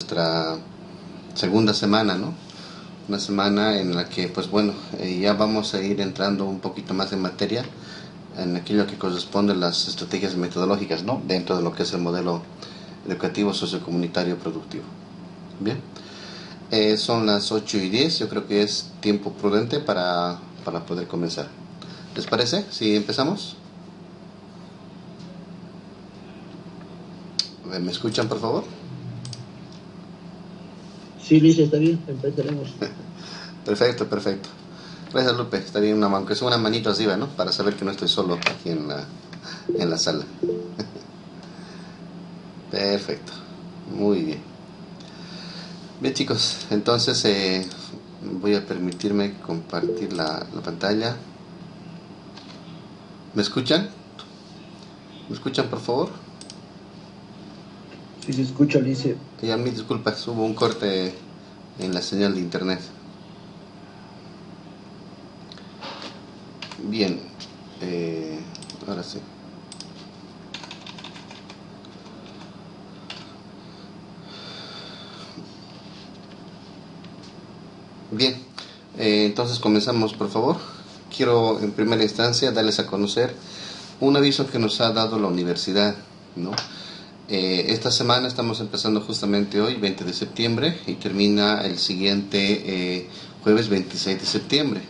nuestra segunda semana, ¿no? Una semana en la que, pues bueno, ya vamos a ir entrando un poquito más en materia en aquello que corresponde a las estrategias metodológicas, ¿no? Dentro de lo que es el modelo educativo sociocomunitario productivo. Bien, son las 8:10, yo creo que es tiempo prudente para poder comenzar. ¿Les parece? Si empezamos. ¿Me escuchan, por favor? Sí, Liz, está bien, empezaremos. Perfecto, perfecto. Gracias, Lupe. Está bien, aunque es una manito arriba, ¿no? Para saber que no estoy solo aquí en la sala. Perfecto. Muy bien. Bien, chicos, entonces voy a permitirme compartir la pantalla. ¿Me escuchan? ¿Me escuchan, por favor? Sí, se escucha, Liz. Ya, mil disculpas, hubo un corte en la señal de internet. Bien, ahora sí. Bien, entonces comenzamos, por favor. Quiero en primera instancia darles a conocer un aviso que nos ha dado la universidad, ¿no? Esta semana estamos empezando justamente hoy, 20 de septiembre, y termina el siguiente jueves 26 de septiembre.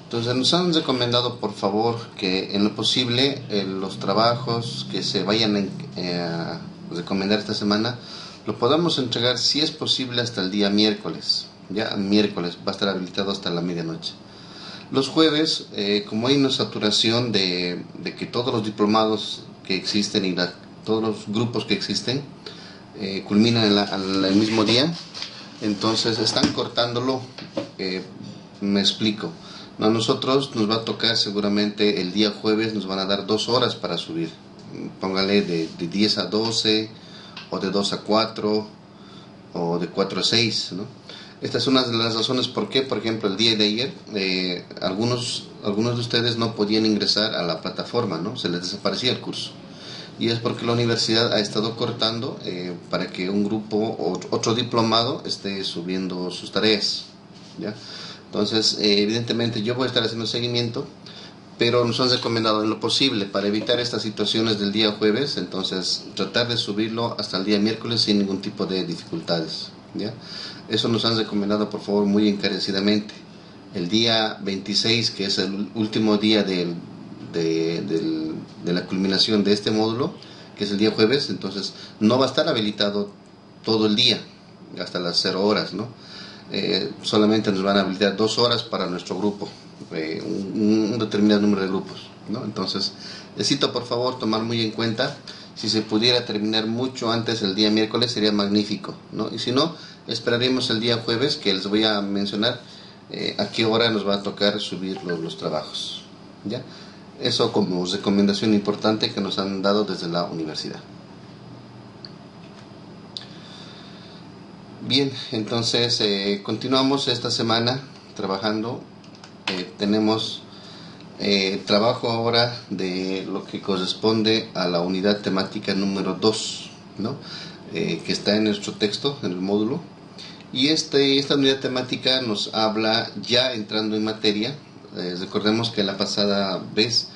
Entonces nos han recomendado, por favor, que en lo posible los trabajos que se vayan a recomendar esta semana lo podamos entregar, si es posible, hasta el día miércoles. Ya miércoles va a estar habilitado hasta la medianoche. Los jueves, como hay una saturación de que todos los diplomados que existen y todos los grupos que existen culminan el mismo día, entonces están cortándolo. Me explico. A nosotros nos va a tocar seguramente el día jueves, nos van a dar 2 horas para subir. Póngale de 10 a 12, o de 2 a 4, o de 4 a 6, ¿no? Esta es una de las razones por qué, por ejemplo, el día de ayer algunos de ustedes no podían ingresar a la plataforma, ¿no? Se les desaparecía el curso. Y es porque la universidad ha estado cortando para que un grupo o otro diplomado esté subiendo sus tareas, ¿ya? Entonces, evidentemente yo voy a estar haciendo seguimiento, pero nos han recomendado en lo posible, para evitar estas situaciones del día jueves, entonces tratar de subirlo hasta el día miércoles sin ningún tipo de dificultades, ¿ya? Eso nos han recomendado, por favor, muy encarecidamente. El día 26, que es el último día de la culminación de este módulo, que es el día jueves, entonces no va a estar habilitado todo el día, hasta las 0 horas, ¿no? Solamente nos van a habilitar 2 horas para nuestro grupo, un determinado número de grupos, ¿no? Entonces, necesito, por favor, tomar muy en cuenta. Si se pudiera terminar mucho antes el día miércoles sería magnífico, ¿no? Y si no, esperaríamos el día jueves, que les voy a mencionar a qué hora nos va a tocar subir los trabajos, ¿ya? Eso como recomendación importante que nos han dado desde la universidad. Bien, entonces continuamos esta semana trabajando. Tenemos trabajo ahora de lo que corresponde a la unidad temática número 2, ¿no? Que está en nuestro texto, en el módulo. Y esta unidad temática nos habla, ya entrando en materia. Recordemos que la pasada vez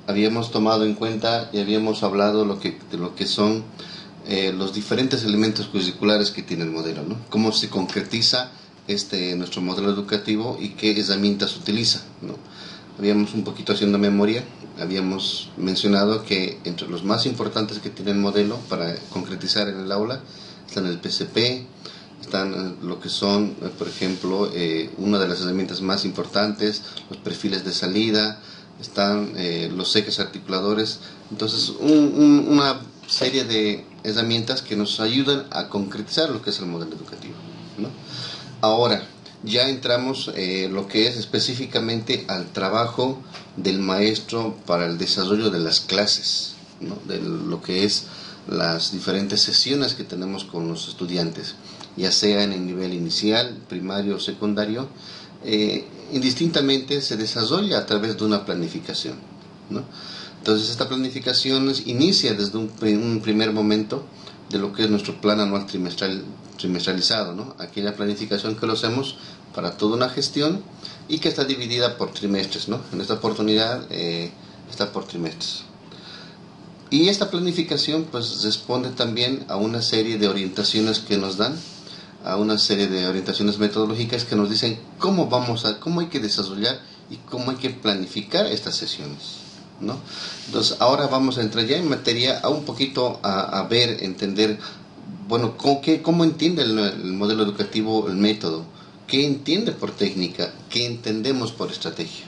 habíamos tomado en cuenta y habíamos hablado de lo que son los diferentes elementos curriculares que tiene el modelo, ¿no? Cómo se concretiza nuestro modelo educativo y qué herramientas utiliza, ¿no? Habíamos un poquito haciendo memoria, habíamos mencionado que entre los más importantes que tiene el modelo para concretizar en el aula están el PCP, están lo que son, por ejemplo, una de las herramientas más importantes, los perfiles de salida, están los ejes articuladores. Entonces, una serie de herramientas que nos ayudan a concretizar lo que es el modelo educativo, ¿no? Ahora, ya entramos lo que es específicamente al trabajo del maestro para el desarrollo de las clases, ¿no? De lo que es las diferentes sesiones que tenemos con los estudiantes, ya sea en el nivel inicial, primario o secundario. Indistintamente se desarrolla a través de una planificación, ¿no? Entonces esta planificación inicia desde un primer momento de lo que es nuestro plan anual trimestral trimestralizado, ¿no? Aquella planificación que lo hacemos para toda una gestión y que está dividida por trimestres, ¿no? En esta oportunidad está por trimestres. Y esta planificación pues responde también a una serie de orientaciones que nos dan, a una serie de orientaciones metodológicas que nos dicen cómo hay que desarrollar y cómo hay que planificar estas sesiones, ¿no? Entonces ahora vamos a entrar ya en materia a un poquito a ver, entender, bueno, cómo entiende el modelo educativo el método, qué entiende por técnica, qué entendemos por estrategia,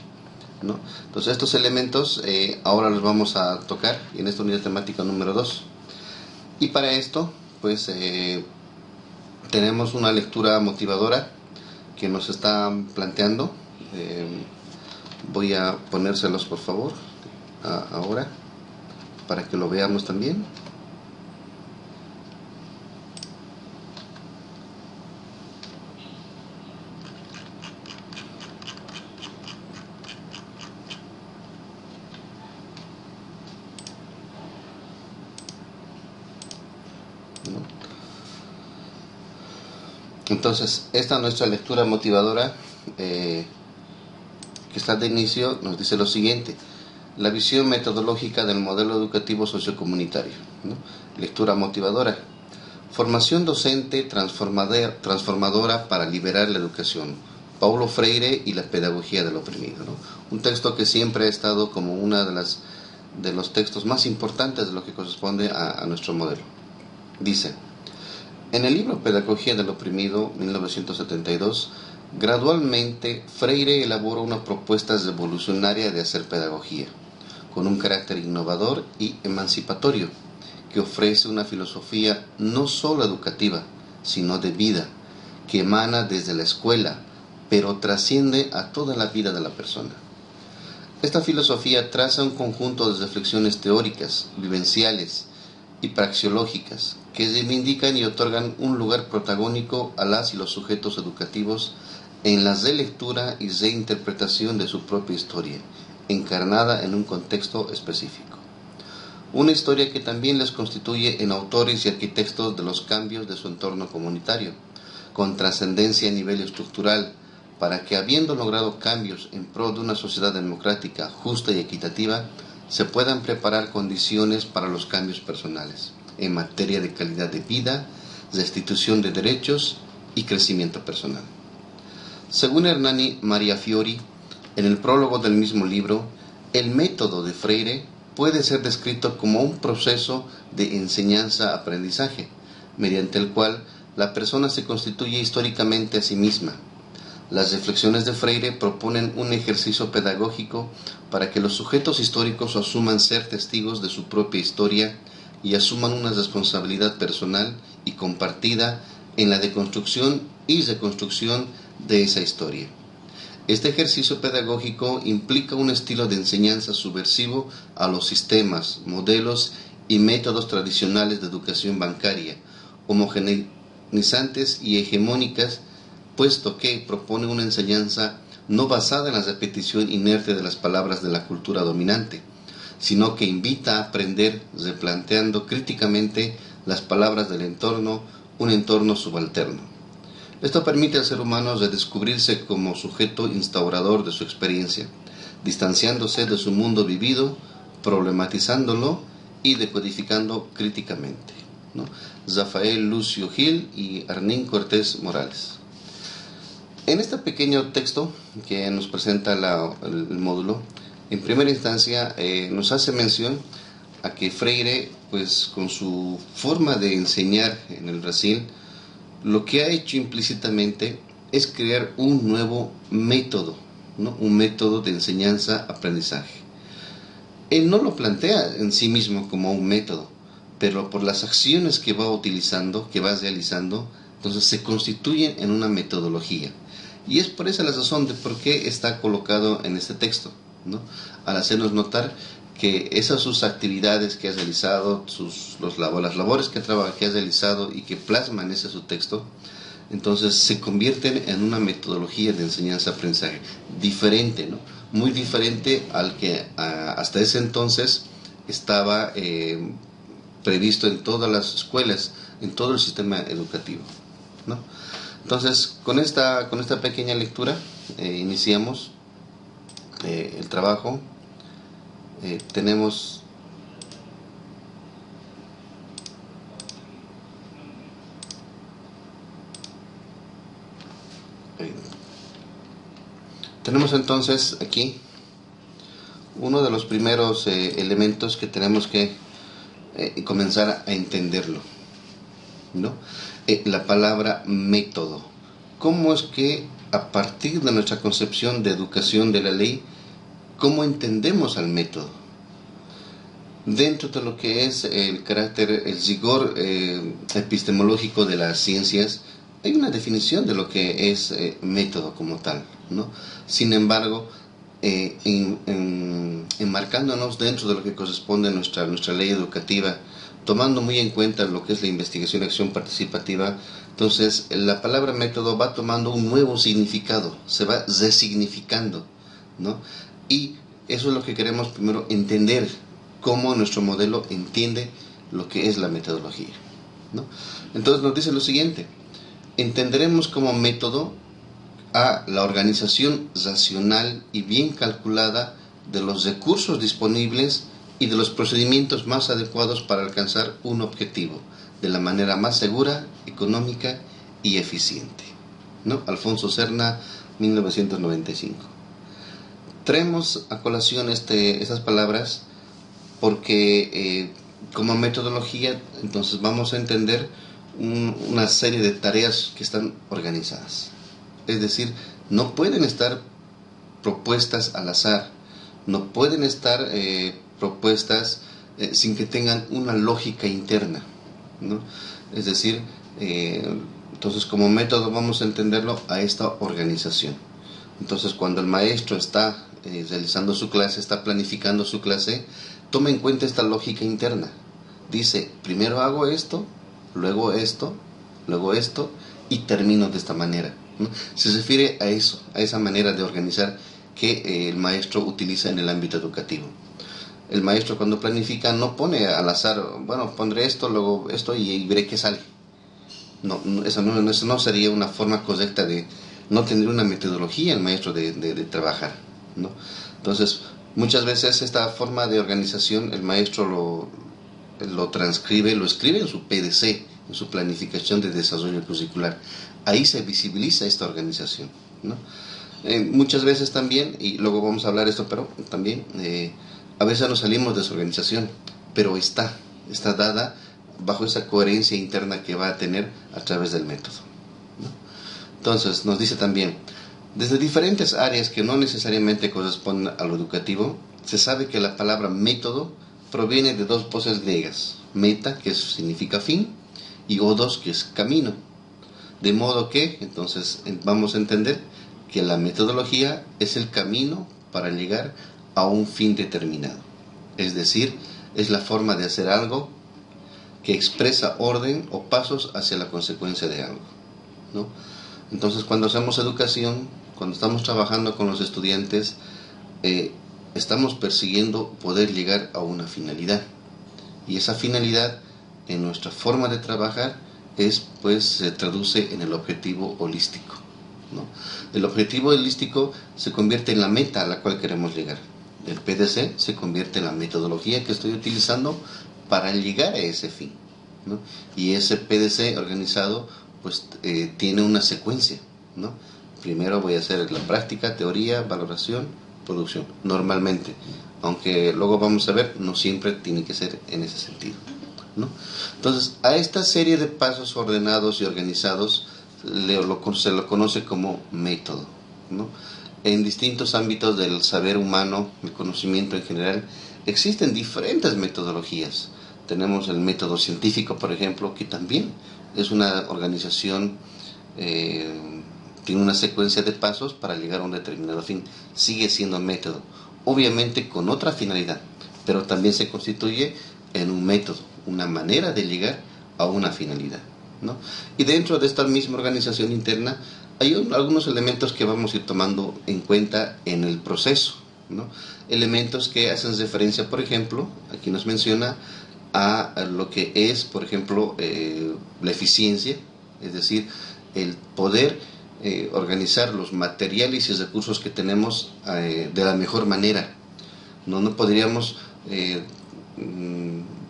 ¿no? Entonces estos elementos ahora los vamos a tocar en esta unidad temática número 2. Y para esto pues tenemos una lectura motivadora que nos está planteando. Voy a ponérselos por favor ahora para que lo veamos también. Entonces, esta nuestra lectura motivadora que está de inicio nos dice lo siguiente: la visión metodológica del modelo educativo sociocomunitario, ¿no? Lectura motivadora: formación docente transformadora para liberar la educación, Paulo Freire y la pedagogía del oprimido, ¿no? Un texto que siempre ha estado como una de los textos más importantes de lo que corresponde a nuestro modelo. Dice: en el libro Pedagogía del Oprimido, 1972, gradualmente Freire elabora una propuesta revolucionaria de hacer pedagogía, con un carácter innovador y emancipatorio, que ofrece una filosofía no solo educativa, sino de vida, que emana desde la escuela, pero trasciende a toda la vida de la persona. Esta filosofía traza un conjunto de reflexiones teóricas, vivenciales y praxeológicas que reivindican y otorgan un lugar protagónico a las y los sujetos educativos en la relectura y reinterpretación de su propia historia, encarnada en un contexto específico. Una historia que también les constituye en autores y arquitectos de los cambios de su entorno comunitario, con trascendencia a nivel estructural, para que, habiendo logrado cambios en pro de una sociedad democrática, justa y equitativa, se puedan preparar condiciones para los cambios personales en materia de calidad de vida, restitución de derechos y crecimiento personal. Según Hernani Maria Fiori, en el prólogo del mismo libro, el método de Freire puede ser descrito como un proceso de enseñanza-aprendizaje, mediante el cual la persona se constituye históricamente a sí misma. Las reflexiones de Freire proponen un ejercicio pedagógico para que los sujetos históricos asuman ser testigos de su propia historia y asuman una responsabilidad personal y compartida en la deconstrucción y reconstrucción de esa historia. Este ejercicio pedagógico implica un estilo de enseñanza subversivo a los sistemas, modelos y métodos tradicionales de educación bancaria, homogeneizantes y hegemónicas, puesto que propone una enseñanza no basada en la repetición inerte de las palabras de la cultura dominante, sino que invita a aprender replanteando críticamente las palabras del entorno, un entorno subalterno. Esto permite al ser humano redescubrirse como sujeto instaurador de su experiencia, distanciándose de su mundo vivido, problematizándolo y decodificando críticamente, ¿no? Rafael Lucio Gil y Arnín Cortés Morales. En este pequeño texto que nos presenta el módulo, en primera instancia nos hace mención a que Freire, pues con su forma de enseñar en el Brasil, lo que ha hecho implícitamente es crear un nuevo método, ¿no? Un método de enseñanza-aprendizaje. Él no lo plantea en sí mismo como un método, pero por las acciones que va utilizando, que va realizando, entonces se constituyen en una metodología. Y es por esa la razón de por qué está colocado en este texto, ¿no? Al hacernos notar que esas sus actividades que ha realizado, las labores que ha realizado y que plasma en ese su texto, entonces se convierten en una metodología de enseñanza-aprendizaje diferente, ¿no? Muy diferente al que hasta ese entonces estaba previsto en todas las escuelas, en todo el sistema educativo. ¿no? Entonces, con esta pequeña lectura iniciamos el trabajo. Tenemos entonces aquí uno de los primeros elementos que tenemos que comenzar a entenderlo, ¿no? La palabra método. ¿Cómo es que a partir de nuestra concepción de educación de la ley, cómo entendemos al método? Dentro de lo que es el carácter, el rigor epistemológico de las ciencias, hay una definición de lo que es método como tal, ¿no? Sin embargo, enmarcándonos dentro de lo que corresponde a nuestra ley educativa, tomando muy en cuenta lo que es la investigación y acción participativa, entonces la palabra método va tomando un nuevo significado, se va resignificando, ¿no? Y eso es lo que queremos primero entender, cómo nuestro modelo entiende lo que es la metodología, ¿no? Entonces nos dice lo siguiente: entenderemos como método a la organización racional y bien calculada de los recursos disponibles y de los procedimientos más adecuados para alcanzar un objetivo de la manera más segura, económica y eficiente, ¿no? Alfonso Serna, 1995. Traemos a colación esas palabras porque como metodología entonces vamos a entender una serie de tareas que están organizadas. Es decir, no pueden estar propuestas al azar, no pueden estar propuestas sin que tengan una lógica interna, ¿no? Es decir, entonces como método vamos a entenderlo a esta organización. Entonces cuando el maestro está realizando su clase, está planificando su clase, toma en cuenta esta lógica interna. Dice, primero hago esto, luego esto y termino de esta manera, ¿no? Se refiere a eso, a esa manera de organizar que el maestro utiliza en el ámbito educativo. El maestro cuando planifica no pone al azar, bueno, pondré esto, luego esto y veré qué sale. Eso no sería una forma correcta de, no tendría una metodología el maestro de trabajar, ¿no? Entonces, muchas veces esta forma de organización el maestro lo transcribe, lo escribe en su PDC, en su planificación de desarrollo curricular. Ahí se visibiliza esta organización, ¿no? Muchas veces también, y luego vamos a hablar de esto, pero también a veces nos salimos de esa organización, pero está dada bajo esa coherencia interna que va a tener a través del método, ¿no? Entonces nos dice también, desde diferentes áreas que no necesariamente corresponden a lo educativo, se sabe que la palabra método proviene de dos voces griegas, meta, que significa fin, y odos, que es camino. De modo que, entonces, vamos a entender que la metodología es el camino para llegar a un fin determinado. Es decir, es la forma de hacer algo que expresa orden o pasos hacia la consecuencia de algo, ¿no? Entonces, cuando hacemos educación, cuando estamos trabajando con los estudiantes, estamos persiguiendo poder llegar a una finalidad. Y esa finalidad, en nuestra forma de trabajar, se traduce en el objetivo holístico, ¿no? El objetivo holístico se convierte en la meta a la cual queremos llegar. El PDC se convierte en la metodología que estoy utilizando para llegar a ese fin, ¿no? Y ese PDC organizado tiene una secuencia, ¿no? Primero voy a hacer la práctica, teoría, valoración, producción, normalmente, aunque luego vamos a ver, no siempre tiene que ser en ese sentido, ¿no? Entonces, a esta serie de pasos ordenados y organizados se lo conoce como método, ¿no? En distintos ámbitos del saber humano, el conocimiento en general, existen diferentes metodologías. Tenemos el método científico, por ejemplo, que también es una organización, tiene una secuencia de pasos para llegar a un determinado fin. Sigue siendo método, obviamente con otra finalidad, pero también se constituye en un método, una manera de llegar a una finalidad, ¿no? Y dentro de esta misma organización interna hay algunos elementos que vamos a ir tomando en cuenta en el proceso, ¿no? Elementos que hacen referencia, por ejemplo, aquí nos menciona a lo que es, por ejemplo, la eficiencia, es decir, el poder organizar los materiales y recursos que tenemos de la mejor manera. No podríamos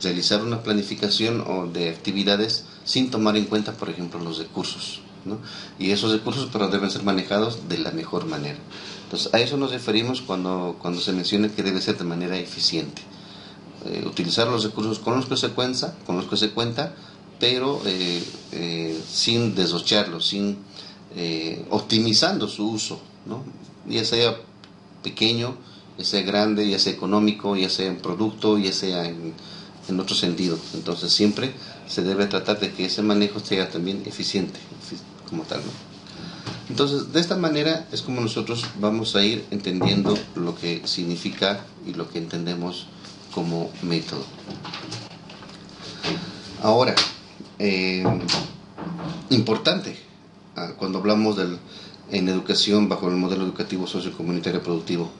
realizar una planificación o de actividades sin tomar en cuenta, por ejemplo, los recursos, ¿no? Y esos recursos pero deben ser manejados de la mejor manera. Entonces, a eso nos referimos cuando se menciona que debe ser de manera eficiente. Utilizar los recursos con los que se cuenta, pero sin deslocharlos, optimizando su uso, ¿no? Ya sea pequeño, ya sea grande, ya sea económico, ya sea en producto, ya sea en otro sentido. Entonces siempre se debe tratar de que ese manejo sea también eficiente como tal, ¿no? Entonces, de esta manera es como nosotros vamos a ir entendiendo lo que significa y lo que entendemos como método. Ahora, importante, cuando hablamos en educación bajo el modelo educativo sociocomunitario productivo,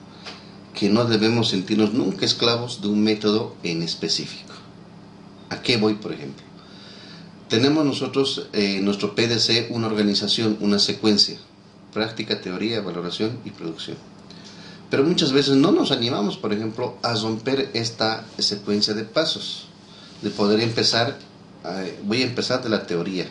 que no debemos sentirnos nunca esclavos de un método en específico. ¿A qué voy, por ejemplo? Tenemos nosotros en nuestro PDC una organización, una secuencia: práctica, teoría, valoración y producción. Pero muchas veces no nos animamos, por ejemplo, a romper esta secuencia de pasos, de poder empezar, voy a empezar de la teoría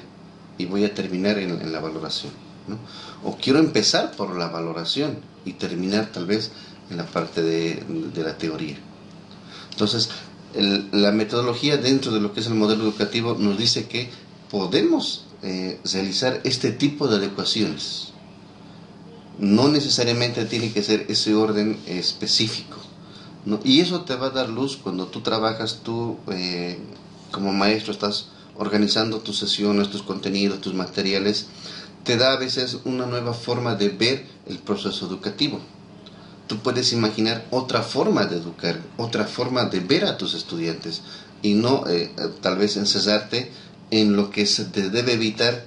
y voy a terminar en la valoración, ¿no? O quiero empezar por la valoración y terminar tal vez en la parte de la teoría. Entonces, la metodología dentro de lo que es el modelo educativo nos dice que podemos realizar este tipo de adecuaciones. No necesariamente tiene que ser ese orden específico, ¿no? Y eso te va a dar luz cuando tú trabajas, como maestro estás organizando tus sesiones, tus contenidos, tus materiales. Te da a veces una nueva forma de ver el proceso educativo. Tú puedes imaginar otra forma de educar, otra forma de ver a tus estudiantes y no tal vez encerrarte en lo que se te debe evitar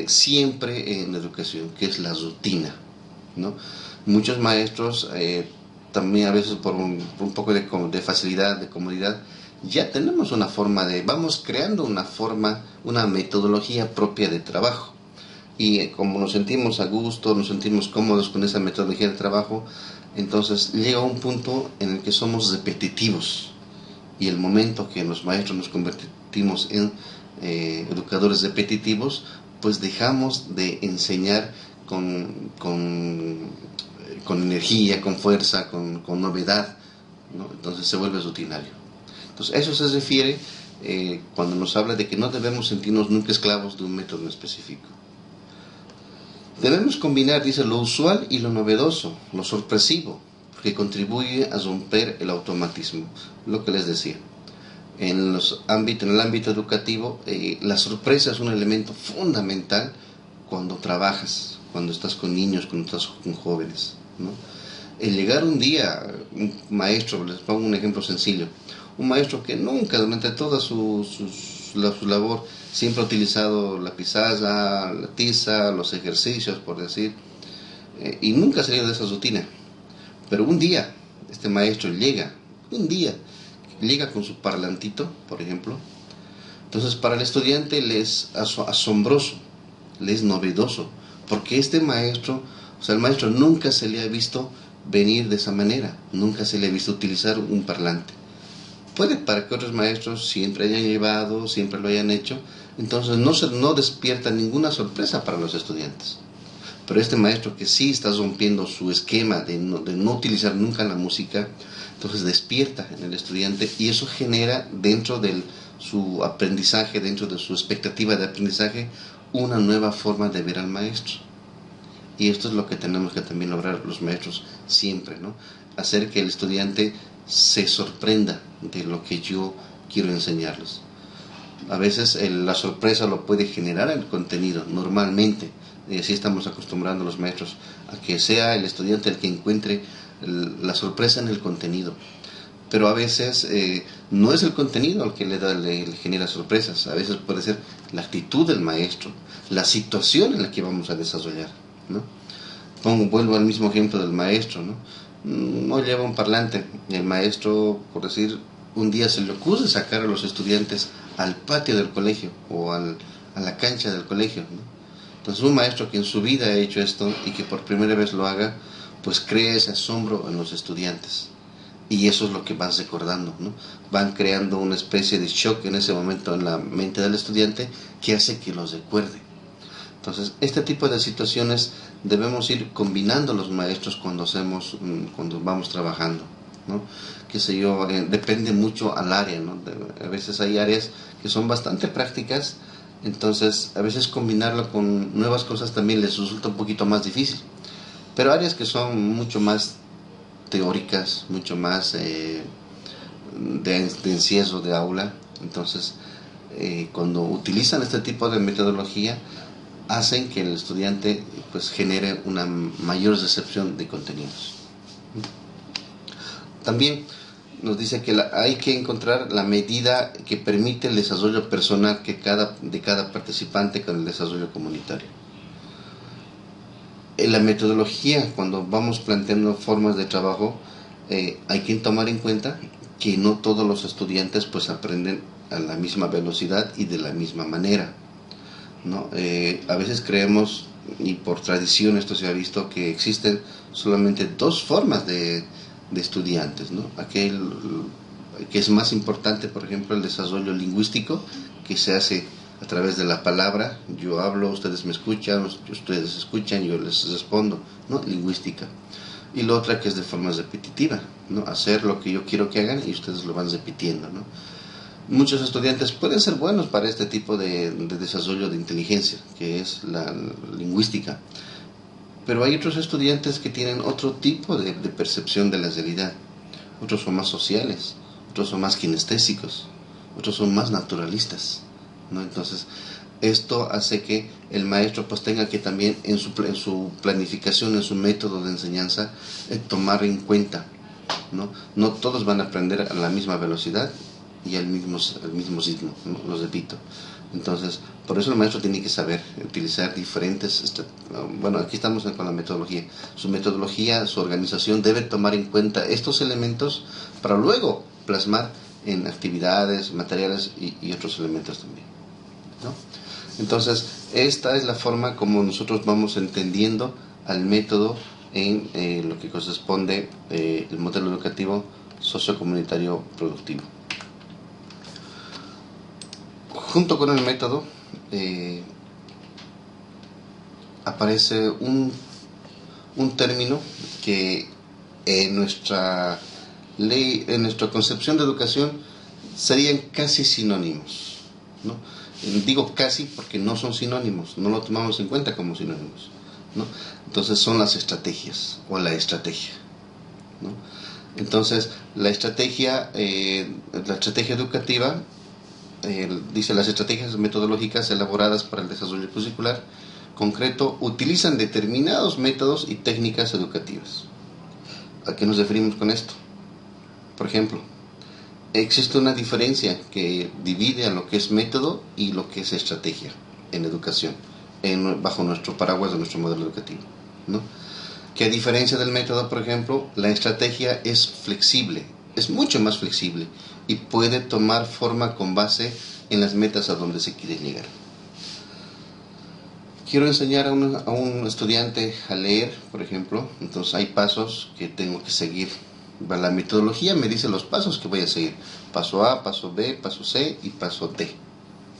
siempre en la educación, que es la rutina, ¿no? Muchos maestros también a veces por un poco de facilidad, de comodidad, ya tenemos una forma vamos creando una metodología propia de trabajo. Y como nos sentimos a gusto, nos sentimos cómodos con esa metodología de trabajo, entonces llega un punto en el que somos repetitivos. Y el momento que los maestros nos convertimos en educadores repetitivos, pues dejamos de enseñar con energía, con fuerza, con novedad, ¿no? Entonces se vuelve rutinario. Entonces eso se refiere cuando nos habla de que no debemos sentirnos nunca esclavos de un método específico. Debemos combinar, dice, lo usual y lo novedoso, lo sorpresivo, que contribuye a romper el automatismo. Lo que les decía, en el ámbito educativo, la sorpresa es un elemento fundamental cuando trabajas, cuando estás con niños, cuando estás con jóvenes, ¿no? El llegar un día, un maestro, les pongo un ejemplo sencillo, un maestro que nunca durante toda su labor siempre ha utilizado la pizarra, la tiza, los ejercicios, por decir, y nunca ha salido de esa rutina. Pero un día, este maestro llega con su parlantito, por ejemplo. Entonces, para el estudiante le es asombroso, le es novedoso, porque el maestro nunca se le ha visto venir de esa manera, nunca se le ha visto utilizar un parlante. Puede para que otros maestros siempre hayan llevado, siempre lo hayan hecho, entonces no despierta ninguna sorpresa para los estudiantes. Pero este maestro que sí está rompiendo su esquema de no utilizar nunca la música, entonces despierta en el estudiante y eso genera dentro de su aprendizaje, dentro de su expectativa de aprendizaje, una nueva forma de ver al maestro. Y esto es lo que tenemos que también lograr los maestros siempre, ¿no? Hacer que el estudiante se sorprenda de lo que yo quiero enseñarles. A veces la sorpresa lo puede generar el contenido, normalmente. Y así estamos acostumbrando a los maestros a que sea el estudiante el que encuentre la sorpresa en el contenido. Pero a veces no es el contenido el que le genera sorpresas. A veces puede ser la actitud del maestro, la situación en la que vamos a desarrollar, ¿no? Vuelvo al mismo ejemplo del maestro, ¿no? No lleva un parlante. El maestro, por decir, un día se le ocurre sacar a los estudiantes al patio del colegio o a la cancha del colegio, ¿no? Entonces un maestro que en su vida ha hecho esto y que por primera vez lo haga, pues crea ese asombro en los estudiantes. Y eso es lo que van recordando, ¿no? Van creando una especie de shock en ese momento en la mente del estudiante que hace que los recuerde. Entonces, este tipo de situaciones debemos ir combinando los maestros cuando vamos trabajando, ¿no? Qué sé yo, depende mucho al área, ¿no? A veces hay áreas que son bastante prácticas, entonces a veces combinarlo con nuevas cosas también les resulta un poquito más difícil. Pero áreas que son mucho más teóricas, mucho más de encierro de aula, entonces cuando utilizan este tipo de metodología hacen que el estudiante pues genere una mayor recepción de contenidos. También nos dice que hay que encontrar la medida que permite el desarrollo personal de cada participante con el desarrollo comunitario. En la metodología, cuando vamos planteando formas de trabajo, hay que tomar en cuenta que no todos los estudiantes pues aprenden a la misma velocidad y de la misma manera, ¿no? A veces creemos, y por tradición esto se ha visto, que existen solamente dos formas de estudiantes, ¿no? Aquel que es más importante, por ejemplo, el desarrollo lingüístico, que se hace a través de la palabra. Yo hablo, ustedes me escuchan, ustedes escuchan, yo les respondo, ¿no? Lingüística. Y la otra que es de forma repetitiva, ¿no? Hacer lo que yo quiero que hagan y ustedes lo van repitiendo, ¿no? Muchos estudiantes pueden ser buenos para este tipo de desarrollo de inteligencia, que es la lingüística. Pero hay otros estudiantes que tienen otro tipo de percepción de la realidad. Otros son más sociales, otros son más kinestésicos, otros son más naturalistas, ¿no? Entonces, esto hace que el maestro pues tenga que también en su planificación, en su método de enseñanza, tomar en cuenta, ¿no? No todos van a aprender a la misma velocidad y al mismo ritmo, ¿no? Lo repito. Entonces, por eso el maestro tiene que saber utilizar diferentes, bueno, aquí estamos con la metodología. Su metodología, su organización debe tomar en cuenta estos elementos para luego plasmar en actividades, materiales y otros elementos también, ¿no? Entonces, esta es la forma como nosotros vamos entendiendo al método en lo que corresponde el modelo educativo sociocomunitario productivo. Junto con el método aparece un término que en nuestra ley, en nuestra concepción de educación, serían casi sinónimos, ¿no? Digo casi porque no son sinónimos, no lo tomamos en cuenta como sinónimos, ¿no? Entonces son las estrategias o la estrategia, ¿no? Entonces la estrategia educativa dice: las estrategias metodológicas elaboradas para el desarrollo curricular concreto utilizan determinados métodos y técnicas educativas. ¿A qué nos referimos con esto? Por ejemplo, existe una diferencia que divide a lo que es método y lo que es estrategia en educación, bajo nuestro paraguas de nuestro modelo educativo, ¿no? Que a diferencia del método, por ejemplo, la estrategia es flexible, es mucho más flexible y puede tomar forma con base en las metas a donde se quiere llegar. Quiero enseñar a un estudiante a leer, por ejemplo, entonces hay pasos que tengo que seguir. La metodología me dice los pasos que voy a seguir: paso A, paso B, paso C y paso D.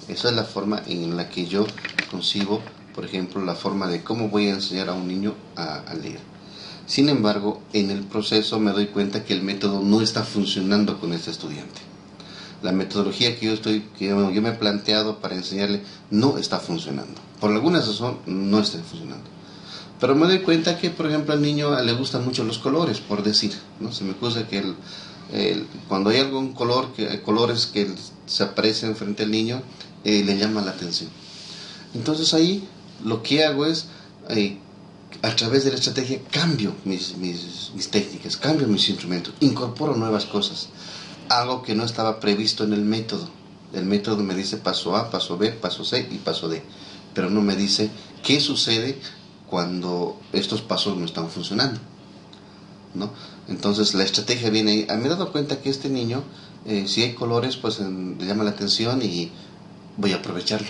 Esa es la forma en la que yo concibo, por ejemplo, la forma de cómo voy a enseñar a un niño a leer. Sin embargo, en el proceso me doy cuenta que el método no está funcionando con este estudiante. La metodología que yo me he planteado para enseñarle no está funcionando. Por alguna razón no está funcionando. Pero me doy cuenta que, por ejemplo, al niño le gustan mucho los colores, por decir, ¿no? Se me ocurre que cuando hay algún colores que se aparecen frente al niño, le llama la atención. Entonces ahí lo que hago es, a través de la estrategia, cambio mis técnicas, cambio mis instrumentos, incorporo nuevas cosas, algo que no estaba previsto en el método. El método me dice paso A, paso B, paso C y paso D, pero no me dice qué sucede cuando estos pasos no están funcionando, ¿no? Entonces la estrategia viene ahí. Me he dado cuenta que este niño, si hay colores, pues le llama la atención y voy a aprovecharlo.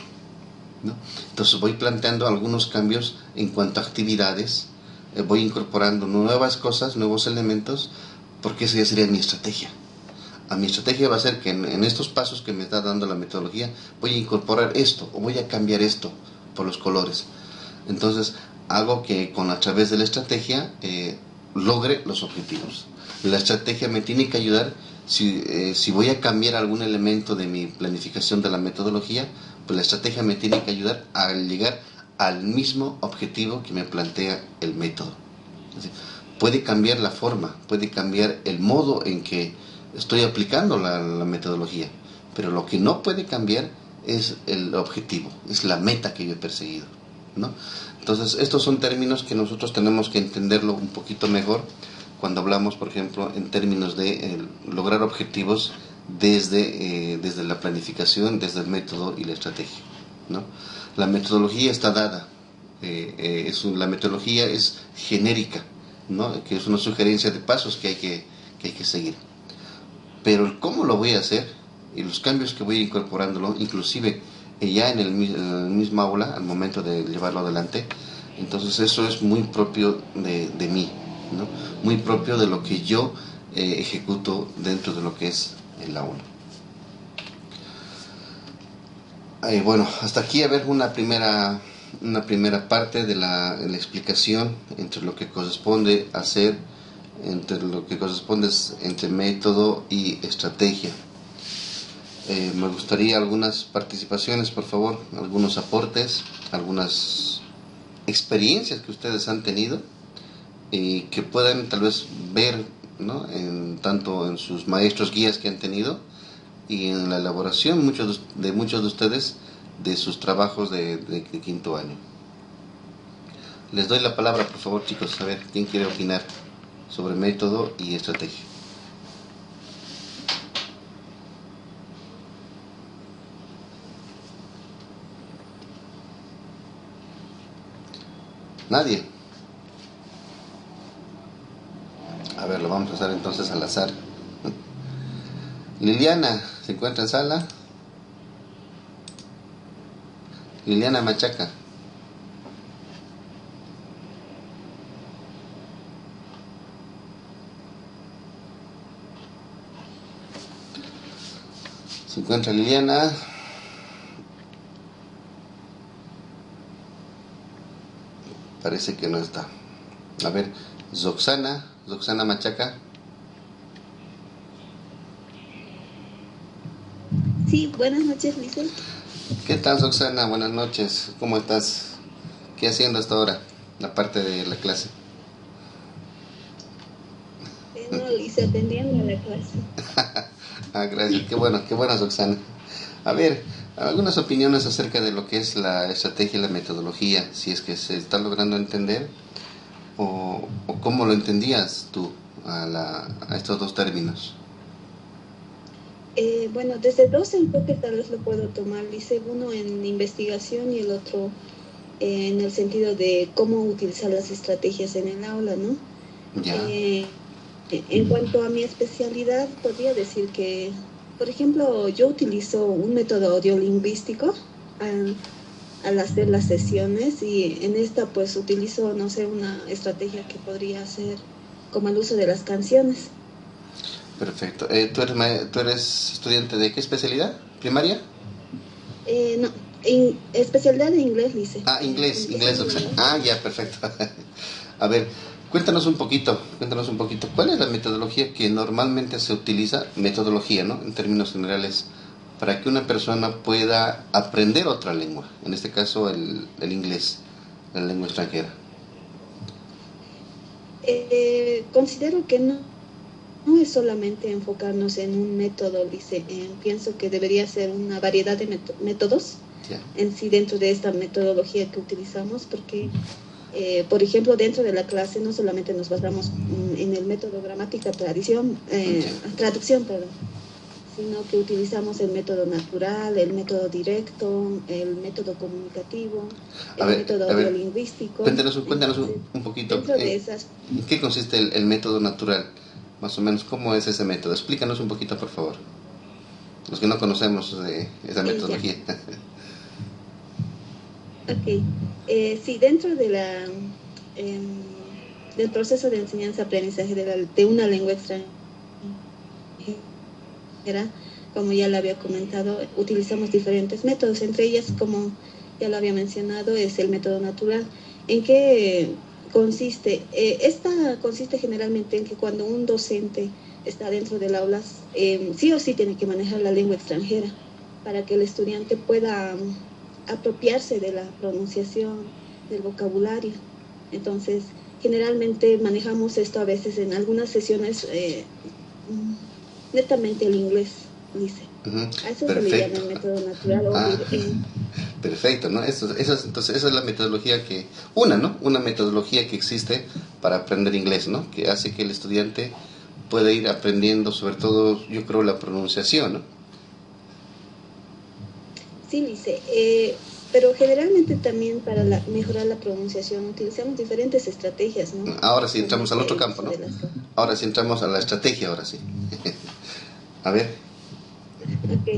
¿no? Entonces voy planteando algunos cambios en cuanto a actividades, voy incorporando nuevas cosas, nuevos elementos, porque esa ya sería mi estrategia. A mi estrategia va a ser que en estos pasos que me está dando la metodología voy a incorporar esto o voy a cambiar esto por los colores. Entonces hago que a través de la estrategia logre los objetivos. La estrategia me tiene que ayudar. Si voy a cambiar algún elemento de mi planificación de la metodología, pues la estrategia me tiene que ayudar a llegar al mismo objetivo que me plantea el método. Es decir, puede cambiar la forma, puede cambiar el modo en que estoy aplicando la metodología, pero lo que no puede cambiar es el objetivo, es la meta que yo he perseguido, ¿no? Entonces estos son términos que nosotros tenemos que entenderlo un poquito mejor cuando hablamos, por ejemplo, en términos de lograr objetivos desde la planificación, desde el método y la estrategia, ¿no? La metodología está dada, la metodología es genérica, ¿no? Que es una sugerencia de pasos que hay que seguir. Pero el cómo lo voy a hacer y los cambios que voy incorporándolo, inclusive ya en el mismo aula, al momento de llevarlo adelante, entonces eso es muy propio de mí, ¿no? Muy propio de lo que yo ejecuto dentro de lo que es el aula. Bueno, hasta aquí a ver una primera parte de la explicación entre lo que corresponde hacer, entre método y estrategia. Me gustaría algunas participaciones, por favor, algunos aportes, algunas experiencias que ustedes han tenido y que puedan tal vez ver, ¿no? Tanto en sus maestros guías que han tenido y en la elaboración muchos de ustedes de sus trabajos de quinto año. Les doy la palabra, por favor, chicos, a ver quién quiere opinar sobre método y estrategia. Nadie. A ver, lo vamos a hacer entonces al azar. Liliana, ¿se encuentra en sala? Liliana Machaca. ¿Se encuentra Liliana? Parece que no está. A ver, Roxana Machaca. Sí, buenas noches, Lice. ¿Qué tal, Roxana? Buenas noches. ¿Cómo estás? ¿Qué haciendo hasta ahora? La parte de la clase. No, Lice, atendiendo a la clase. Gracias. Qué bueno, Roxana. A ver, algunas opiniones acerca de lo que es la estrategia y la metodología, si es que se está logrando entender o cómo lo entendías tú a estos dos términos. Bueno, desde dos enfoques tal vez lo puedo tomar, dice uno en investigación y el otro en el sentido de cómo utilizar las estrategias en el aula, ¿no? Ya. En cuanto a mi especialidad, podría decir que, por ejemplo, yo utilizo un método audiolingüístico al hacer las sesiones y en esta pues utilizo, no sé, una estrategia que podría ser como el uso de las canciones. Perfecto. ¿Tú eres estudiante de qué especialidad? ¿Primaria? No, especialidad de inglés, dice. Inglés, Oxana. Ya, perfecto. A ver, cuéntanos un poquito. ¿Cuál es la metodología que normalmente se utiliza, metodología, ¿no? En términos generales, para que una persona pueda aprender otra lengua? En este caso, el inglés, la lengua extranjera. Considero que no es solamente enfocarnos en un método, dice. Pienso que debería ser una variedad de métodos en sí dentro de esta metodología que utilizamos, porque, por ejemplo, dentro de la clase no solamente nos basamos en el método gramática, traducción, sino que utilizamos el método natural, el método directo, el método comunicativo, método audiolingüístico. Cuéntanos un poquito. Dentro de esas. ¿En qué consiste el método natural? Más o menos, ¿cómo es ese método? Explícanos un poquito, por favor. Los que no conocemos esa metodología. Ok. Sí, dentro de em, del proceso de enseñanza-aprendizaje de una lengua extranjera, como ya lo había comentado, utilizamos diferentes métodos. Entre ellas, como ya lo había mencionado, es el método natural. ¿En qué consiste? Esta consiste generalmente en que cuando un docente está dentro del aula, sí o sí tiene que manejar la lengua extranjera para que el estudiante pueda apropiarse de la pronunciación, del vocabulario. Entonces, generalmente manejamos esto a veces en algunas sesiones, netamente el inglés, dice. A eso se le llama el método natural. Perfecto, ¿no? Entonces, esa es la metodología una metodología que existe para aprender inglés, ¿no? Que hace que el estudiante pueda ir aprendiendo, sobre todo, yo creo, la pronunciación, ¿no? Sí, dice. Pero generalmente también para mejorar la pronunciación utilizamos diferentes estrategias, ¿no? Ahora sí entramos al otro campo, ¿no? Ahora sí entramos a la estrategia, ahora sí. A ver. Ok.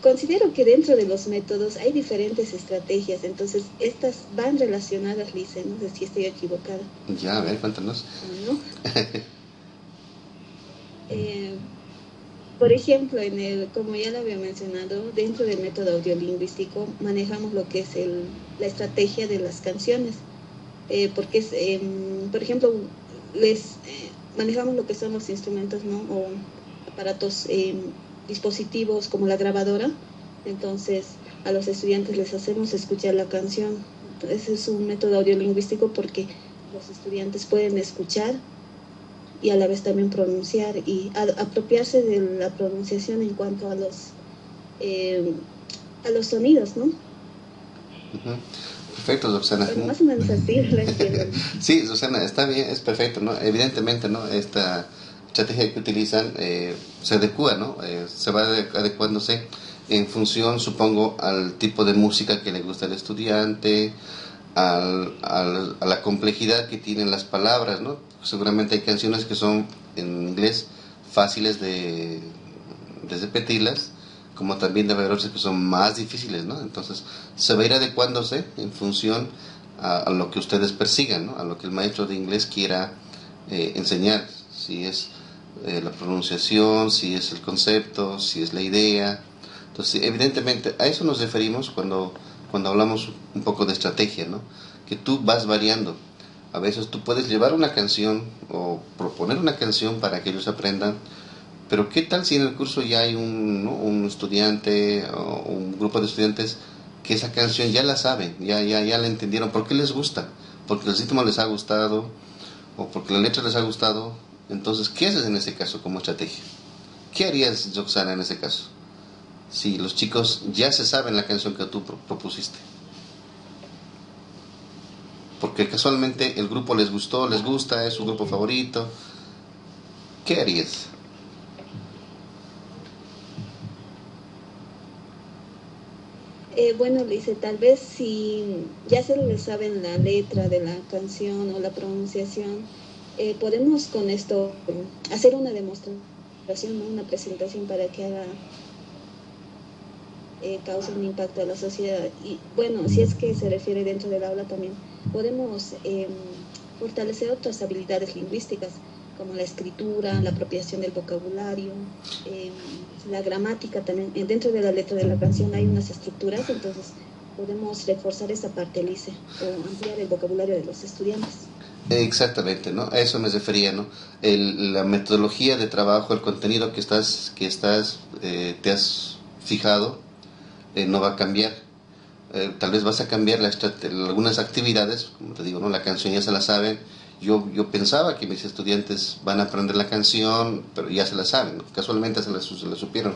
Considero que dentro de los métodos hay diferentes estrategias, entonces estas van relacionadas, Lice, no sé si estoy equivocada. Ya, a ver, cuéntanos. ¿No? Por ejemplo, como ya lo había mencionado, dentro del método audiolingüístico manejamos lo que es la estrategia de las canciones, porque es, por ejemplo, manejamos lo que son los instrumentos, ¿no? O aparatos, dispositivos como la grabadora. Entonces a los estudiantes les hacemos escuchar la canción. Ese es un método audiolingüístico porque los estudiantes pueden escuchar y a la vez también pronunciar y apropiarse de la pronunciación en cuanto a los sonidos, ¿no? Perfecto, Roxana. Bueno, más o menos así lo entiendo. Sí, Roxana, está bien, es perfecto, ¿no? Evidentemente, ¿no? Esta estrategia que utilizan se adecua, ¿no? Se va adecuándose en función, supongo, al tipo de música que le gusta al estudiante, a la complejidad que tienen las palabras, ¿no? Seguramente hay canciones que son en inglés fáciles de repetirlas, como también debe haber otras que son más difíciles, ¿no? Entonces se va a ir adecuándose en función a lo que ustedes persigan, ¿no? A lo que el maestro de inglés quiera enseñar, si es la pronunciación, si es el concepto, si es la idea. Entonces, evidentemente, a eso nos referimos cuando hablamos un poco de estrategia, ¿no? Que tú vas variando. A veces tú puedes llevar una canción o proponer una canción para que ellos aprendan, pero ¿qué tal si en el curso ya hay un estudiante o un grupo de estudiantes que esa canción ya la saben, ya la entendieron? ¿Por qué les gusta? Porque el ritmo les ha gustado o porque la letra les ha gustado. Entonces, ¿qué haces en ese caso como estrategia? ¿Qué harías, Roxana, en ese caso? Si los chicos ya se saben la canción que tú propusiste. Porque casualmente el grupo les gusta, es su grupo favorito. ¿Qué harías? Bueno, Lice, tal vez si ya se les saben la letra de la canción o la pronunciación, podemos con esto hacer una demostración, ¿no? Una presentación para que cause un impacto a la sociedad. Y bueno, si es que se refiere dentro del aula también, podemos fortalecer otras habilidades lingüísticas, como la escritura, la apropiación del vocabulario, la gramática también. Dentro de la letra de la canción hay unas estructuras, entonces podemos reforzar esa parte, Lice, o ampliar el vocabulario de los estudiantes. Exactamente, ¿no? A eso me refería, ¿no? La metodología de trabajo, el contenido que te has fijado, no va a cambiar. Tal vez vas a cambiar algunas actividades, como te digo, ¿no? La canción ya se la saben. Yo pensaba que mis estudiantes van a aprender la canción, pero ya se la saben, ¿no? Casualmente se la supieron.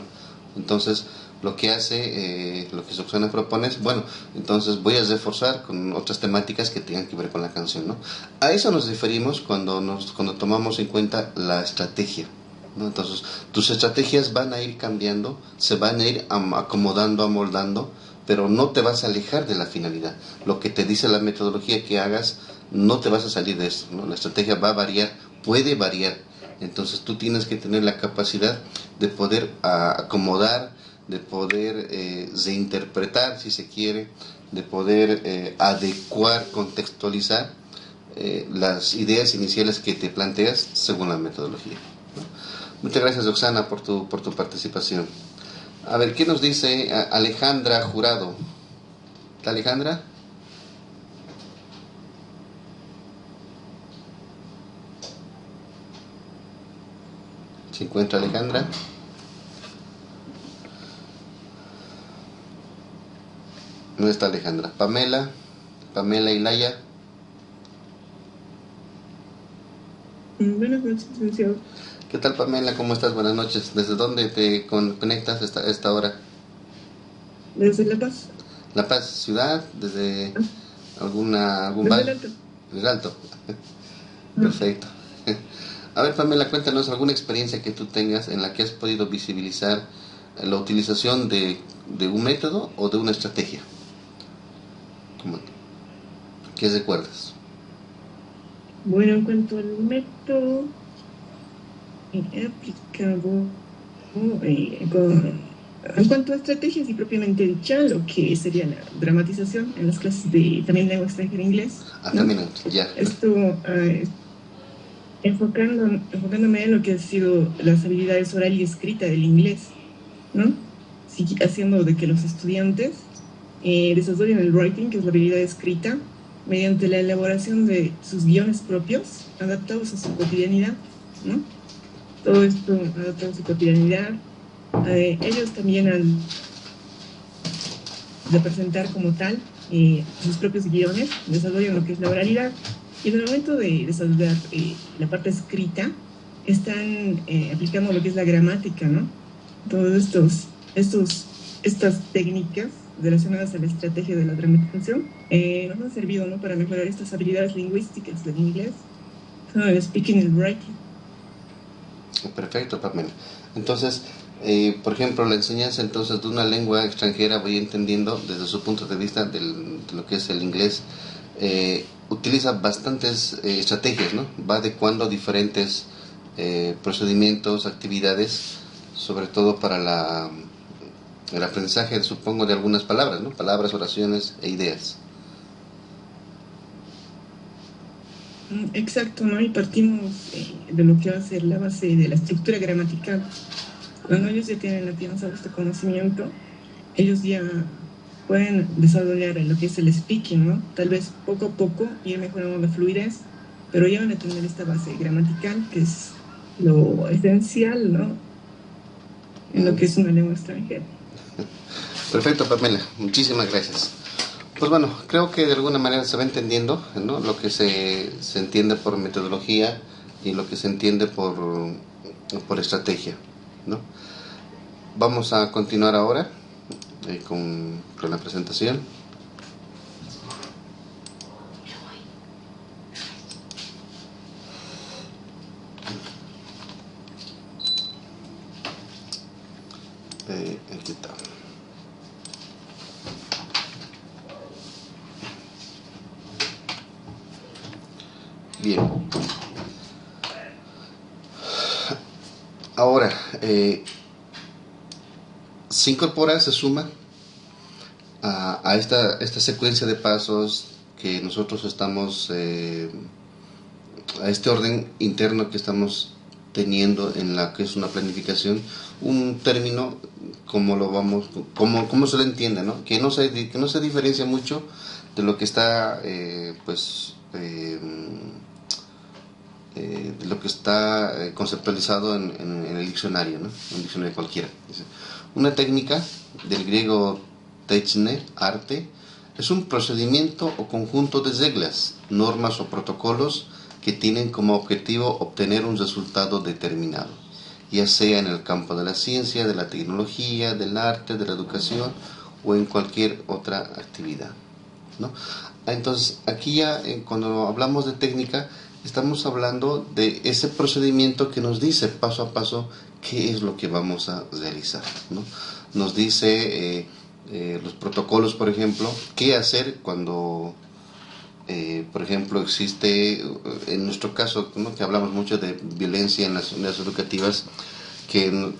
Entonces, lo que Roxana propone es, bueno, entonces voy a reforzar con otras temáticas que tengan que ver con la canción, ¿no? A eso nos referimos cuando tomamos en cuenta la estrategia, ¿no? Entonces, tus estrategias van a ir cambiando, se van a ir acomodando, amoldando, pero no te vas a alejar de la finalidad. Lo que te dice la metodología que hagas, no te vas a salir de esto, ¿no? La estrategia va a variar, puede variar. Entonces tú tienes que tener la capacidad de poder acomodar, de poder reinterpretar, si se quiere, de poder adecuar, contextualizar las ideas iniciales que te planteas según la metodología, ¿no? Muchas gracias, Roxana, por tu participación. A ver, ¿qué nos dice Alejandra Jurado? ¿Está Alejandra? ¿Se encuentra Alejandra? No está Alejandra. Pamela Ilaya. Buenas noches, licenciado. ¿Qué tal, Pamela? ¿Cómo estás? Buenas noches. ¿Desde dónde te conectas esta hora? Desde La Paz. La Paz, ciudad, desde algún desde bar. El Alto. El Alto. Perfecto. A ver, Pamela, cuéntanos alguna experiencia que tú tengas en la que has podido visibilizar la utilización de un método o de una estrategia. ¿Qué recuerdas? Bueno, en cuanto al método, he aplicado en cuanto a estrategias y propiamente dicha, lo que sería la dramatización en las clases de también lengua extranjera inglés. Ah, ¿no? también, ya. Esto enfocándome en lo que han sido las habilidades oral y escrita del inglés, ¿no? Sí, haciendo de que los estudiantes desarrollen el writing, que es la habilidad escrita, mediante la elaboración de sus guiones propios, adaptados a su cotidianidad, ¿no? Todo esto adaptado a su cotidianidad. Ellos también han de presentar como tal sus propios guiones, desarrollan lo que es la oralidad, y en el momento de desarrollar la parte escrita, están aplicando lo que es la gramática, ¿no? Todas estas técnicas relacionadas a la estrategia de la dramatización nos han servido, ¿no?, para mejorar estas habilidades lingüísticas del inglés, el speaking y el writing. Perfecto, Pamela. Entonces, por ejemplo, la enseñanza entonces de una lengua extranjera, voy entendiendo desde su punto de vista de lo que es el inglés, utiliza bastantes estrategias, ¿no? Va adecuando diferentes procedimientos, actividades, sobre todo para el aprendizaje, supongo, de algunas palabras, ¿no? Palabras, oraciones e ideas. Exacto, ¿no? Y partimos de lo que va a ser la base de la estructura gramatical. Cuando ellos ya tienen afianzado este conocimiento, ellos ya pueden desarrollar lo que es el speaking, ¿no? Tal vez poco a poco ir mejorando la fluidez, pero ya van a tener esta base gramatical, que es lo esencial, ¿no?, en lo que es una lengua extranjera. Perfecto, Pamela, muchísimas gracias. Pues bueno, creo que de alguna manera se va entendiendo, ¿no?, lo que se entiende por metodología y lo que se entiende por estrategia, ¿no? Vamos a continuar ahora con la presentación. Aquí está. Bien. Ahora, se incorpora, se suma a esta secuencia de pasos que nosotros estamos, a este orden interno que estamos teniendo en la que es una planificación, un término como se lo entiende, ¿no? Que no se diferencia mucho de lo que está de lo que está conceptualizado en el diccionario, ¿no? Un diccionario cualquiera. Una técnica del griego techne, arte, es un procedimiento o conjunto de reglas, normas o protocolos que tienen como objetivo obtener un resultado determinado, ya sea en el campo de la ciencia, de la tecnología, del arte, de la educación o en cualquier otra actividad, ¿no? Entonces, aquí ya cuando hablamos de técnica, estamos hablando de ese procedimiento que nos dice paso a paso qué es lo que vamos a realizar, ¿no? Nos dice los protocolos, por ejemplo, qué hacer cuando, por ejemplo, existe, en nuestro caso, ¿no?, que hablamos mucho de violencia en las unidades educativas, que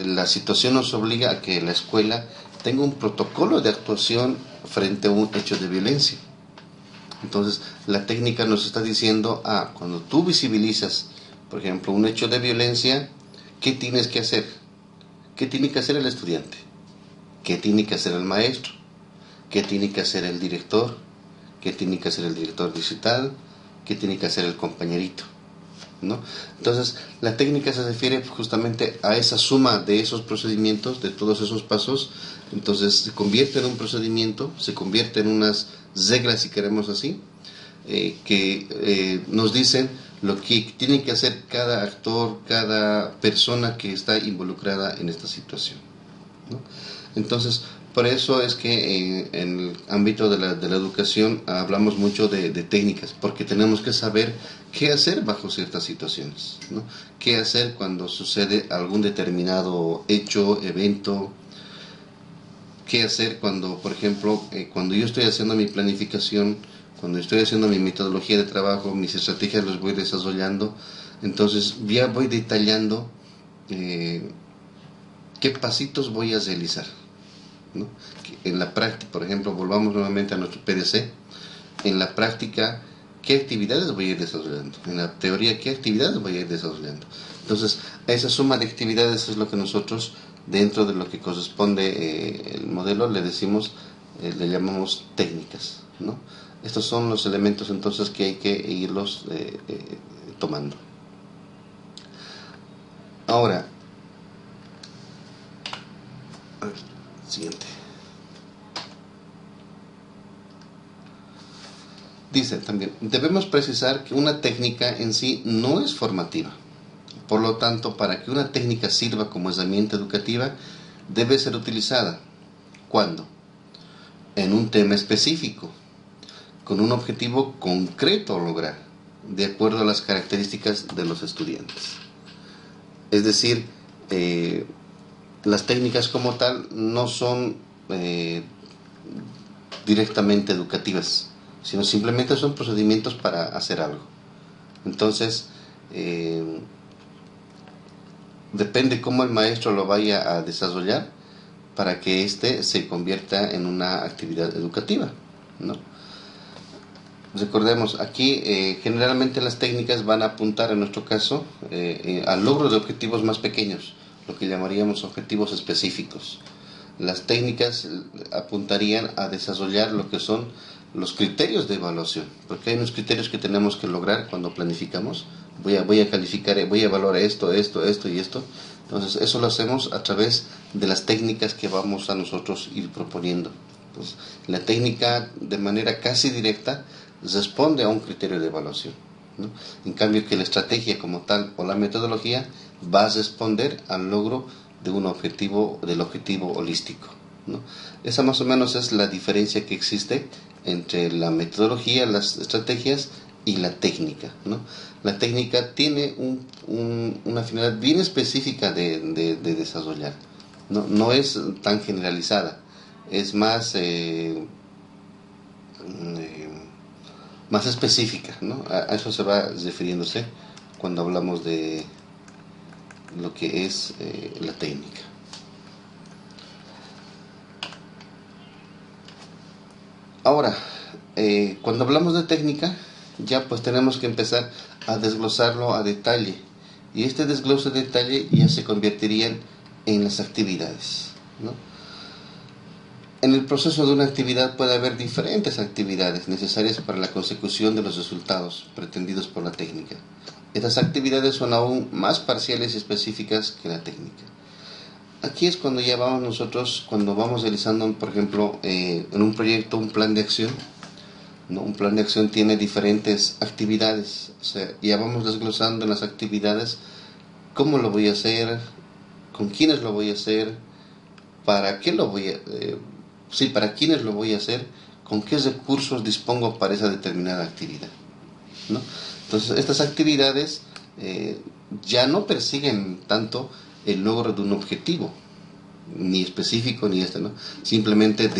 la situación nos obliga a que la escuela tenga un protocolo de actuación frente a un hecho de violencia. Entonces, la técnica nos está diciendo, cuando tú visibilizas, por ejemplo, un hecho de violencia, ¿qué tienes que hacer? ¿Qué tiene que hacer el estudiante? ¿Qué tiene que hacer el maestro? ¿Qué tiene que hacer el director? ¿Qué tiene que hacer el director digital? ¿Qué tiene que hacer el compañerito? ¿No? Entonces, la técnica se refiere justamente a esa suma de esos procedimientos, de todos esos pasos. Entonces, se convierte en un procedimiento, se convierte en unas reglas, si queremos así, que nos dicen lo que tiene que hacer cada actor, cada persona que está involucrada en esta situación, ¿no? Entonces, por eso es que en el ámbito de la educación hablamos mucho de técnicas, porque tenemos que saber qué hacer bajo ciertas situaciones, ¿no? Qué hacer cuando sucede algún determinado hecho, evento. Qué hacer cuando, por ejemplo, cuando yo estoy haciendo mi planificación, cuando estoy haciendo mi metodología de trabajo, mis estrategias los voy desarrollando, entonces ya voy detallando qué pasitos voy a realizar, ¿no? En la práctica, por ejemplo, volvamos nuevamente a nuestro PDC, en la práctica, ¿qué actividades voy a ir desarrollando? En la teoría, ¿qué actividades voy a ir desarrollando? Entonces, a esa suma de actividades es lo que nosotros, dentro de lo que corresponde el modelo, le decimos, le llamamos técnicas, ¿no? Estos son los elementos entonces que hay que irlos tomando. Ahora, a ver, siguiente. Dice también, debemos precisar que una técnica en sí no es formativa. Por lo tanto, para que una técnica sirva como herramienta educativa, debe ser utilizada. ¿Cuándo? En un tema específico, con un objetivo concreto a lograr, de acuerdo a las características de los estudiantes. Es decir, las técnicas como tal no son directamente educativas, sino simplemente son procedimientos para hacer algo. Entonces, depende cómo el maestro lo vaya a desarrollar para que éste se convierta en una actividad educativa, ¿no? Recordemos, aquí generalmente las técnicas van a apuntar, en nuestro caso, al logro de objetivos más pequeños, lo que llamaríamos objetivos específicos. Las técnicas apuntarían a desarrollar lo que son los criterios de evaluación, porque hay unos criterios que tenemos que lograr cuando planificamos. Voy a calificar, voy a evaluar esto y esto. Entonces, eso lo hacemos a través de las técnicas que vamos a nosotros ir proponiendo. Entonces, la técnica, de manera casi directa, responde a un criterio de evaluación, ¿no? En cambio, que la estrategia como tal o la metodología va a responder al logro de un objetivo, del objetivo holístico, ¿no? Esa más o menos es la diferencia que existe entre la metodología, las estrategias y la técnica, ¿no? La técnica tiene una finalidad bien específica de desarrollar, ¿no? No es tan generalizada, es más más específica, ¿no? A eso se va refiriéndose cuando hablamos de lo que es la técnica. Ahora, cuando hablamos de técnica, ya pues tenemos que empezar a desglosarlo a detalle, y este desglose de detalle ya se convertirían en las actividades, ¿no? En el proceso de una actividad puede haber diferentes actividades necesarias para la consecución de los resultados pretendidos por la técnica. Estas actividades son aún más parciales y específicas que la técnica. Aquí es cuando ya vamos nosotros, cuando vamos realizando, por ejemplo, en un proyecto, un plan de acción, ¿no? Un plan de acción tiene diferentes actividades, o sea, ya vamos desglosando en las actividades cómo lo voy a hacer, con quiénes lo voy a hacer, para qué lo voy a para quiénes lo voy a hacer, con qué recursos dispongo para esa determinada actividad, ¿no? Entonces, estas actividades ya no persiguen tanto el logro de un objetivo, ni específico ni ¿no? Simplemente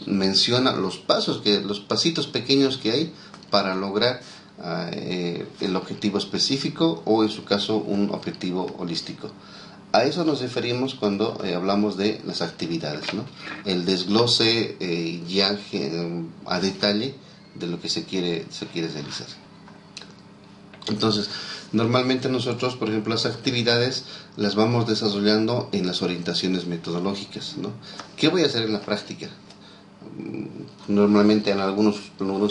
menciona los pasitos pequeños que hay para lograr el objetivo específico o en su caso un objetivo holístico. A eso nos referimos cuando hablamos de las actividades, ¿no? El desglose ya a detalle de lo que se quiere realizar. Entonces, normalmente nosotros, por ejemplo, las actividades las vamos desarrollando en las orientaciones metodológicas, ¿no? ¿Qué voy a hacer en la práctica? Normalmente en algunas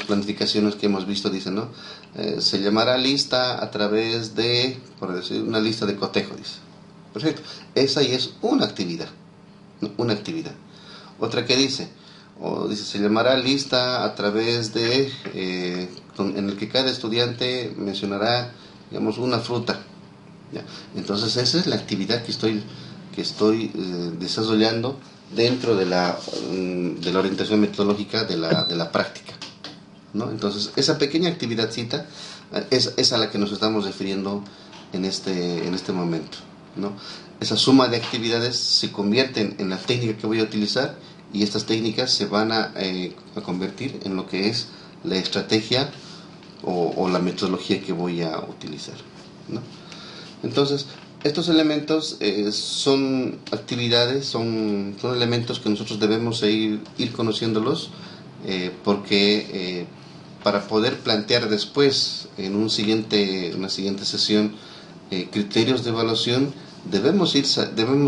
planificaciones que hemos visto dicen, ¿no? Se llamará lista a través de, por decir, una lista de cotejo, dice. Perfecto, esa ya es una actividad, ¿no? Una actividad. Otra que dice, se llamará lista a través de, en el que cada estudiante mencionará, digamos, una fruta. ¿Ya? Entonces esa es la actividad que estoy desarrollando dentro de la orientación metodológica de la práctica, ¿no? Entonces esa pequeña actividadcita es a la que nos estamos refiriendo en este momento, ¿no? Esa suma de actividades se convierten en la técnica que voy a utilizar y estas técnicas se van a convertir en lo que es la estrategia o la metodología que voy a utilizar, ¿no? Entonces, estos elementos son actividades, son elementos que nosotros debemos ir conociéndolos porque para poder plantear después en una siguiente sesión criterios de evaluación, debemos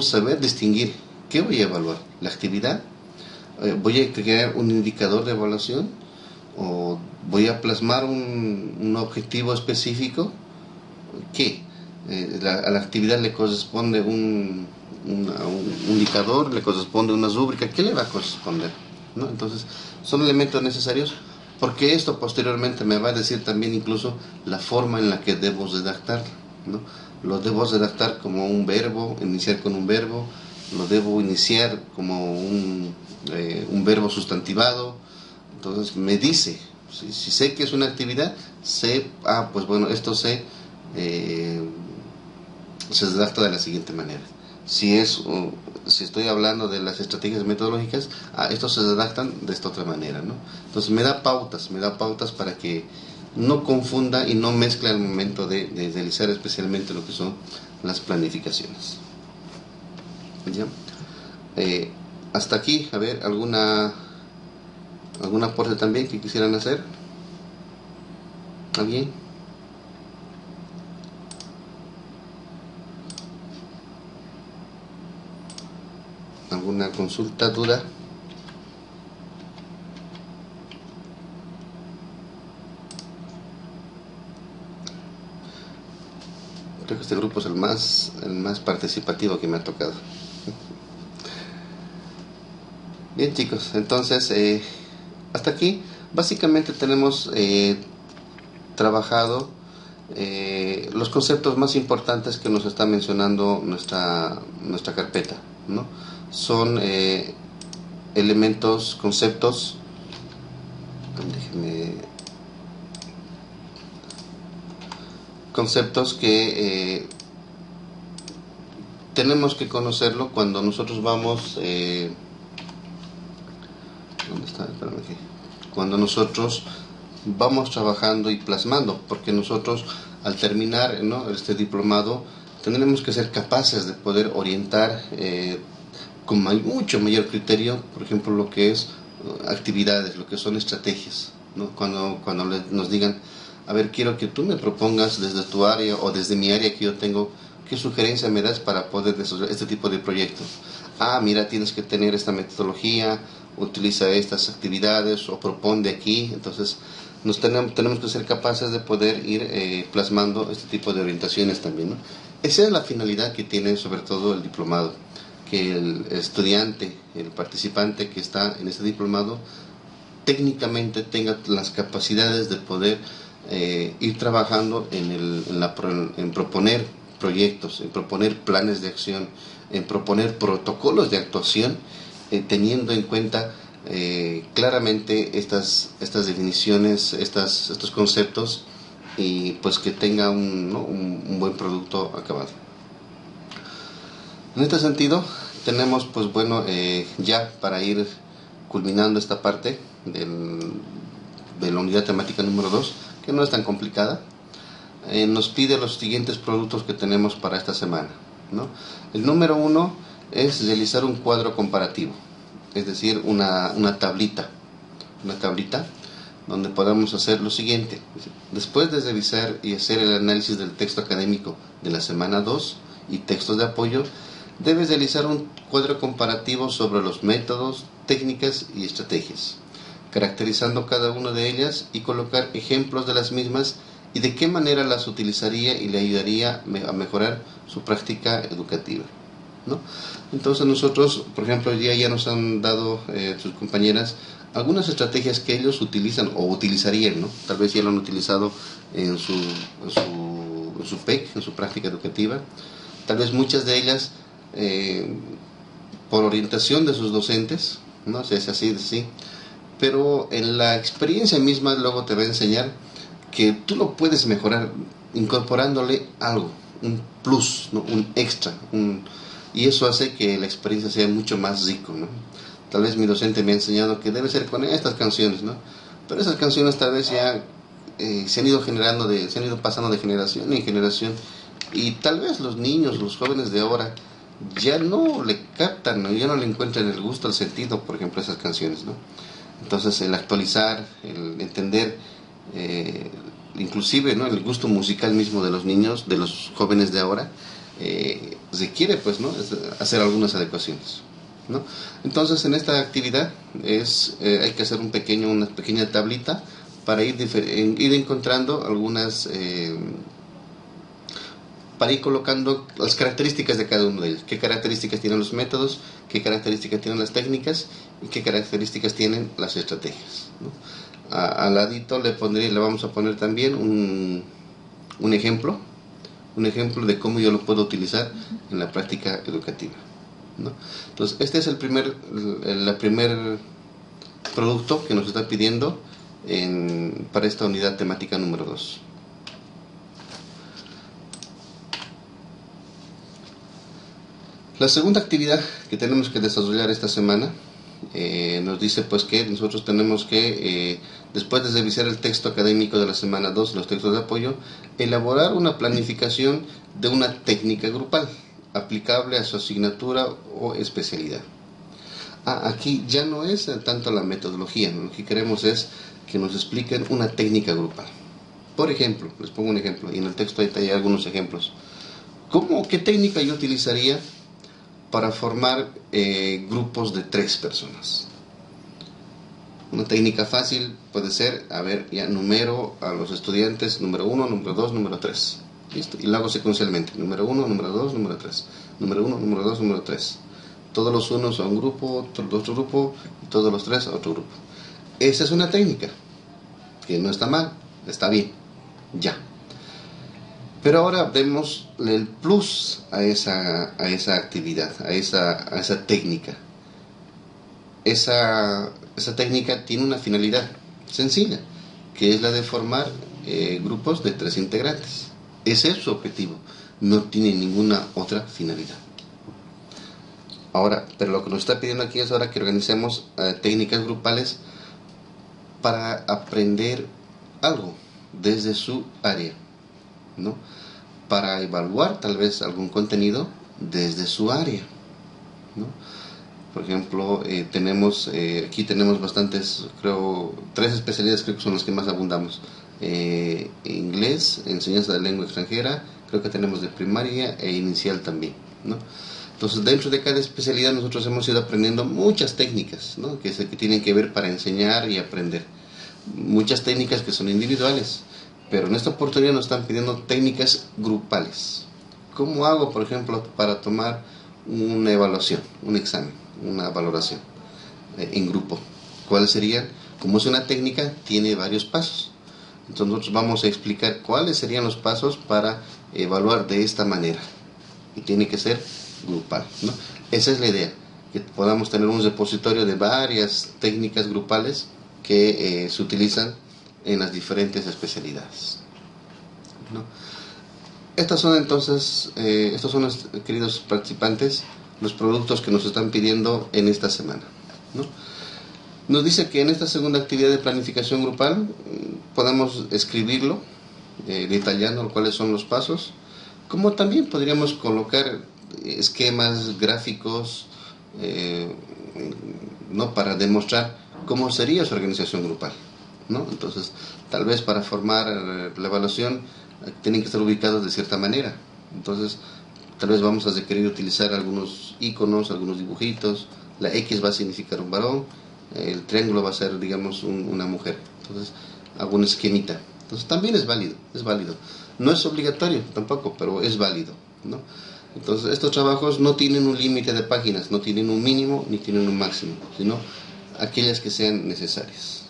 saber distinguir qué voy a evaluar, la actividad, voy a crear un indicador de evaluación o voy a plasmar un objetivo específico. ¿Qué? A la actividad le corresponde un indicador, le corresponde una rúbrica, ¿qué le va a corresponder? ¿No? Entonces, son elementos necesarios porque esto posteriormente me va a decir también incluso la forma en la que debo redactar, ¿no? Lo debo redactar como un verbo, iniciar con un verbo, lo debo iniciar como un verbo sustantivado. Entonces me dice, si sé que es una actividad, sé, pues bueno, esto se redacta de la siguiente manera. Si estoy hablando de las estrategias metodológicas, estos se redactan de esta otra manera, ¿no? Entonces me da pautas para que no confunda y no mezcle al momento de realizar especialmente lo que son las planificaciones. ¿Ya? Hasta aquí, a ver, algún aporte también que quisieran hacer. ¿Alguien? ¿Alguna consulta, duda? Creo que este grupo es el más participativo que me ha tocado. Bien, chicos, entonces hasta aquí básicamente tenemos trabajado los conceptos más importantes que nos está mencionando nuestra carpeta, ¿no? Son elementos, conceptos, que tenemos que conocerlo cuando nosotros vamos cuando nosotros vamos trabajando y plasmando, porque nosotros al terminar, ¿no?, este diplomado tendremos que ser capaces de poder orientar con mucho mayor criterio, por ejemplo, lo que es actividades, lo que son estrategias, ¿no? Cuando nos digan, a ver, quiero que tú me propongas desde tu área o desde mi área que yo tengo, ¿qué sugerencia me das para poder desarrollar este tipo de proyectos? Mira, tienes que tener esta metodología, utiliza estas actividades o propone aquí. Entonces tenemos que ser capaces de poder ir plasmando este tipo de orientaciones también, ¿no? Esa es la finalidad que tiene sobre todo el diplomado, que el estudiante, el participante que está en este diplomado técnicamente tenga las capacidades de poder ir trabajando en proponer proyectos, en proponer planes de acción, en proponer protocolos de actuación, teniendo en cuenta claramente estas definiciones, estos conceptos, y pues que tenga un buen producto acabado. En este sentido tenemos, pues bueno, ya para ir culminando esta parte de la unidad temática número 2, que no es tan complicada. Nos pide los siguientes productos que tenemos para esta semana, ¿no? El número 1 es realizar un cuadro comparativo, es decir, una tablita donde podamos hacer lo siguiente. Después de revisar y hacer el análisis del texto académico de la semana 2 y textos de apoyo, debes realizar un cuadro comparativo sobre los métodos, técnicas y estrategias, caracterizando cada una de ellas y colocar ejemplos de las mismas y de qué manera las utilizaría y le ayudaría a mejorar su práctica educativa, ¿no? Entonces nosotros, por ejemplo, ya nos han dado sus compañeras algunas estrategias que ellos utilizan o utilizarían, ¿no? Tal vez ya lo han utilizado en su PEC, en su práctica educativa. Tal vez muchas de ellas por orientación de sus docentes, ¿no? Si es así, pero en la experiencia misma luego te va a enseñar que tú lo puedes mejorar incorporándole algo, un plus, ¿no? Un extra, y eso hace que la experiencia sea mucho más rico, ¿no? Tal vez mi docente me ha enseñado que debe ser con estas canciones, ¿no? Pero esas canciones tal vez ya se han ido pasando de generación en generación, y tal vez los niños, los jóvenes de ahora ya no le captan, ¿no? Ya no le encuentran el gusto, el sentido, por ejemplo, a esas canciones, ¿no? Entonces el actualizar, el entender, inclusive, ¿no? El gusto musical mismo de los niños, de los jóvenes de ahora, requiere, pues, ¿no? Hacer algunas adecuaciones, ¿no? Entonces en esta actividad hay que hacer una pequeña tablita para ir encontrando algunas, para ir colocando las características de cada uno de ellos. Qué características tienen los métodos, qué características tienen las técnicas y qué características tienen las estrategias, ¿no? Al ladito le vamos a poner también un ejemplo de cómo yo lo puedo utilizar en la práctica educativa, ¿no? Entonces este es el primer producto que nos está pidiendo para esta unidad temática número 2. La segunda actividad que tenemos que desarrollar esta semana nos dice, pues, que nosotros tenemos que, después de revisar el texto académico de la semana 2, los textos de apoyo, elaborar una planificación de una técnica grupal aplicable a su asignatura o especialidad. Aquí ya no es tanto la metodología, ¿no? Lo que queremos es que nos expliquen una técnica grupal. Por ejemplo, les pongo un ejemplo, y en el texto hay algunos ejemplos. ¿Qué técnica yo utilizaría para formar grupos de 3 personas? Una técnica fácil puede ser, numero a los estudiantes, número 1, número 2, número 3. ¿Listo? Y lo hago secuencialmente, número 1, número 2, número 3. Número 1, número 2, número 3. Todos los unos a un grupo, otro grupo, y todos los 3 a otro grupo. Esa es una técnica, que no está mal, está bien, ya. Pero ahora vemos el plus a esa actividad, a esa técnica. Esa técnica tiene una finalidad sencilla, que es la de formar grupos de 3 integrantes. Ese es su objetivo, no tiene ninguna otra finalidad. Ahora, pero lo que nos está pidiendo aquí es ahora que organicemos técnicas grupales para aprender algo desde su área, ¿no? Para evaluar tal vez algún contenido desde su área, ¿no? Por ejemplo, aquí tenemos bastantes, creo, 3 especialidades, creo que son las que más abundamos. Inglés, enseñanza de lengua extranjera, creo que tenemos de primaria e inicial también, ¿no? Entonces, dentro de cada especialidad nosotros hemos ido aprendiendo muchas técnicas, ¿no? que tienen que ver para enseñar y aprender. Muchas técnicas que son individuales, pero en esta oportunidad nos están pidiendo técnicas grupales. ¿Cómo hago, por ejemplo, para tomar una evaluación, un examen, una valoración en grupo? ¿Cuáles serían? Como es una técnica, tiene varios pasos. Entonces nosotros vamos a explicar cuáles serían los pasos para evaluar de esta manera. Y tiene que ser grupal, ¿no? Esa es la idea, que podamos tener un repositorio de varias técnicas grupales que se utilizan en las diferentes especialidades, ¿no? Estos son entonces, queridos participantes, los productos que nos están pidiendo en esta semana, ¿no? Nos dice que en esta segunda actividad de planificación grupal podemos escribirlo, detallando cuáles son los pasos, como también podríamos colocar esquemas gráficos, ¿no? Para demostrar cómo sería su organización grupal, ¿no? Entonces, tal vez para formar la evaluación tienen que estar ubicados de cierta manera. Entonces, tal vez vamos a requerir utilizar algunos iconos, algunos dibujitos. La X va a significar un varón, el triángulo va a ser, digamos, una mujer. Entonces, hago una esquemita. Entonces, también es válido, es válido. No es obligatorio tampoco, pero es válido, ¿no? Entonces, estos trabajos no tienen un límite de páginas, no tienen un mínimo ni tienen un máximo, sino aquellas que sean necesarias.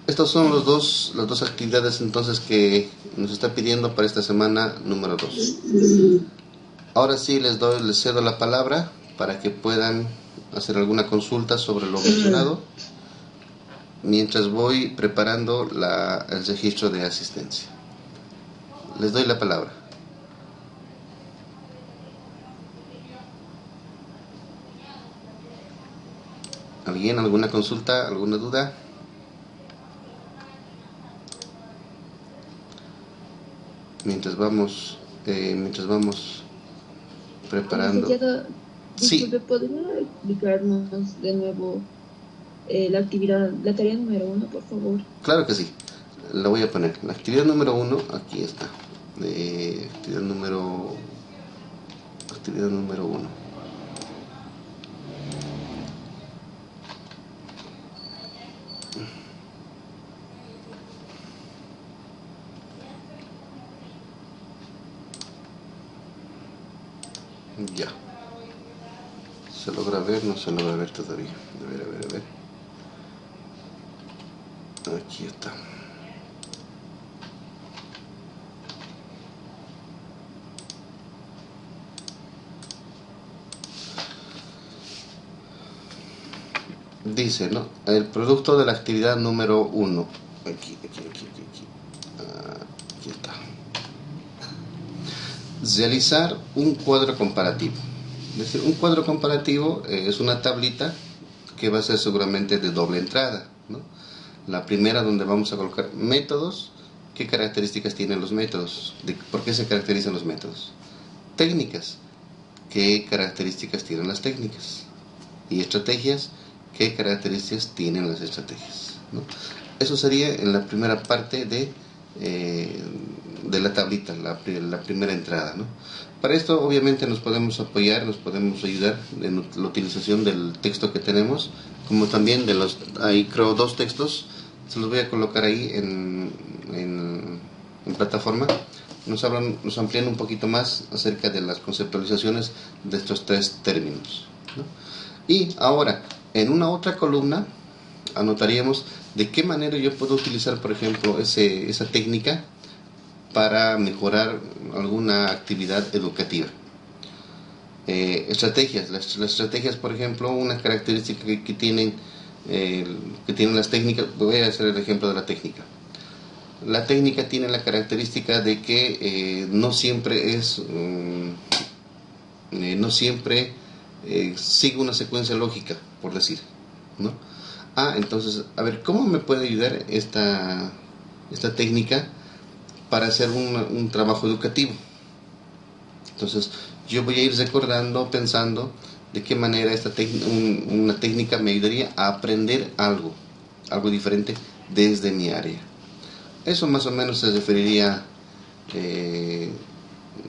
Estas son las dos actividades entonces que nos está pidiendo para esta semana número 2. Ahora sí les cedo la palabra para que puedan hacer alguna consulta sobre lo mencionado, mientras voy preparando el registro de asistencia. Les doy la palabra. ¿Alguien? ¿Alguna consulta? ¿Alguna duda? Mientras vamos preparando. Licenciado, disculpe, Sí. ¿podría explicarnos de nuevo la actividad, la tarea número 1, por favor? Claro que sí. La voy a poner. La actividad número 1, aquí está. Actividad número 1. Ya. ¿Se logra ver? No se logra ver todavía. A ver. Aquí está. Dice, ¿no? El producto de la actividad número 1. Aquí está. Realizar un cuadro comparativo. Es decir, un cuadro comparativo es una tablita que va a ser seguramente de doble entrada, ¿no? La primera donde vamos a colocar métodos, qué características tienen los métodos, por qué se caracterizan los métodos. Técnicas, qué características tienen las técnicas. Y estrategias, qué características tienen las estrategias, ¿no? Eso sería en la primera parte de la tablita, la primera entrada, ¿no? Para esto obviamente nos podemos apoyar, nos podemos ayudar en la utilización del texto que tenemos, como también hay creo 2 textos, se los voy a colocar ahí en plataforma. Nos amplían un poquito más acerca de las conceptualizaciones de estos 3 términos, ¿no? Y ahora, en una otra columna, anotaríamos de qué manera yo puedo utilizar, por ejemplo, esa técnica para mejorar alguna actividad educativa. Estrategias. Las estrategias, por ejemplo, una característica que tienen las técnicas, voy a hacer el ejemplo de la técnica. La técnica tiene la característica de que no siempre sigue una secuencia lógica, por decir, ¿no? Entonces, a ver, ¿cómo me puede ayudar esta técnica para hacer un trabajo educativo? Entonces, yo voy a ir recordando, pensando de qué manera una técnica me ayudaría a aprender algo diferente desde mi área. Eso más o menos se referiría,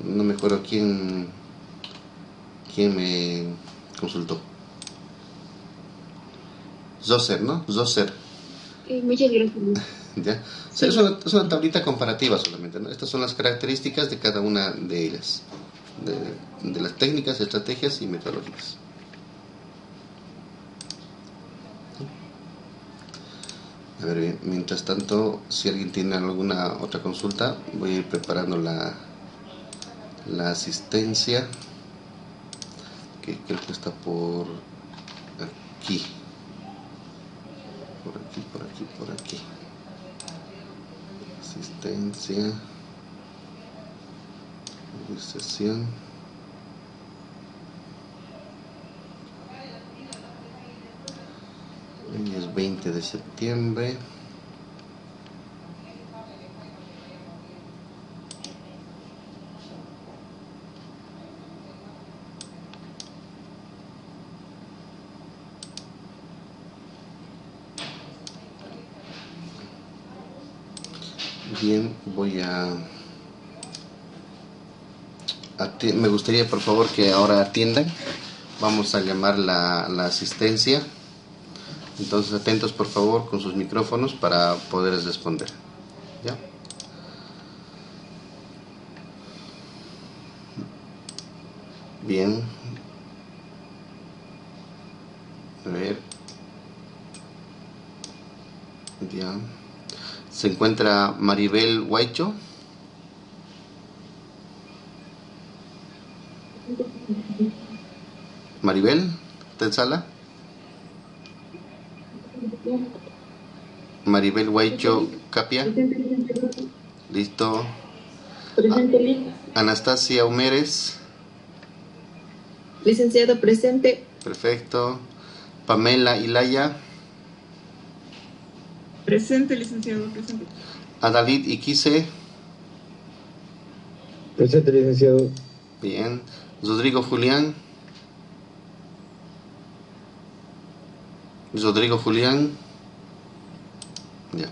no me acuerdo quién me consultó. Zoser, ¿no? Zoser. Muchas gracias. ¿Ya? Sí. Es una tablita comparativa solamente, ¿no? Estas son las características de cada una de ellas, de las técnicas, estrategias y metodologías. A ver, bien, mientras tanto, si alguien tiene alguna otra consulta, voy a ir preparando la asistencia, que creo que está por aquí. Por aquí. Asistencia. Sesión. Hoy es 20 de septiembre. Bien, me gustaría por favor que ahora atiendan. Vamos a llamar la asistencia. Entonces atentos por favor con sus micrófonos para poder responder. ¿Ya? Bien. A ver. Ya. Se encuentra Maribel Huaycho. Maribel, ¿está en sala? Maribel Huaycho Capia. Listo. Anastasia Humeres. Licenciado, presente. Perfecto. Pamela Ilaya. Presente, licenciado, presente. Adalid Iquice. Presente, licenciado. Bien. Rodrigo Julián. Rodrigo Julián. Ya.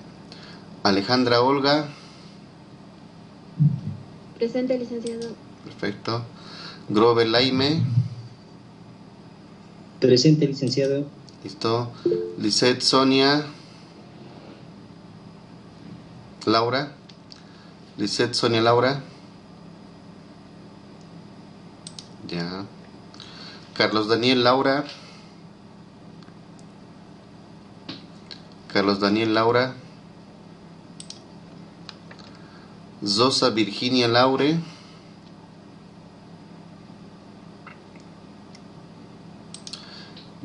Alejandra Olga. Presente, licenciado. Perfecto. Grover Laime. Presente, licenciado. Listo. Lisette Sonia. Laura. Lisette Sonia Laura. Ya. Carlos Daniel Laura. Carlos Daniel Laura. Zosa Virginia Laure.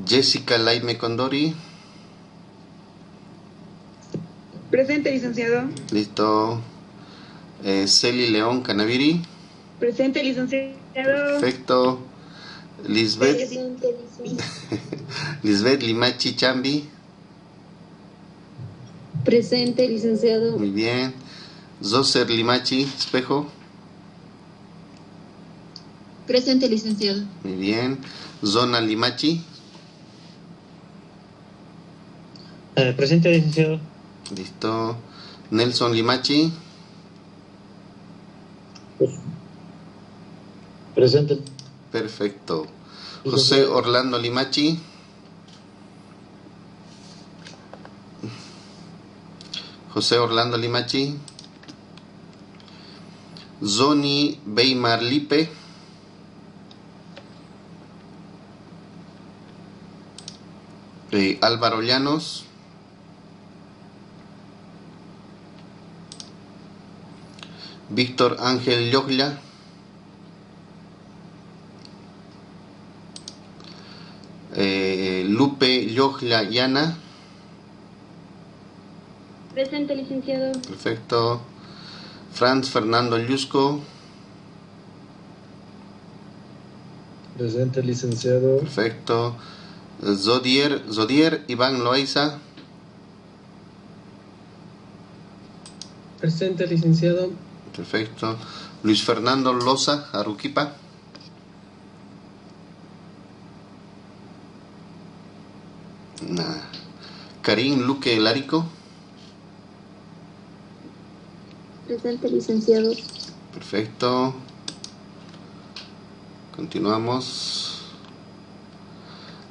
Jessica Laime Condori. Presente, licenciado. Listo. Celi León Canaviri. Presente, licenciado. Perfecto. Lisbeth. Presente, Lisbeth Limachi Chambi. Presente, licenciado. Muy bien. Zoser Limachi Espejo. Presente, licenciado. Muy bien. Zona Limachi. Presente, licenciado. Listo. Nelson Limachi. Presente. Perfecto. José Orlando Limachi. José Orlando Limachi. Zoni Beymar Lipe. Álvaro Llanos. Víctor Ángel Lloglia. Lupe Lloglia Llana. Presente, licenciado. Perfecto. Franz Fernando Llusco. Presente, licenciado. Perfecto. Zodier Iván Loaiza. Presente, licenciado. Perfecto. Luis Fernando Loza Aruquipa. Karim Luque Larico. Presente, licenciado. Perfecto. Continuamos.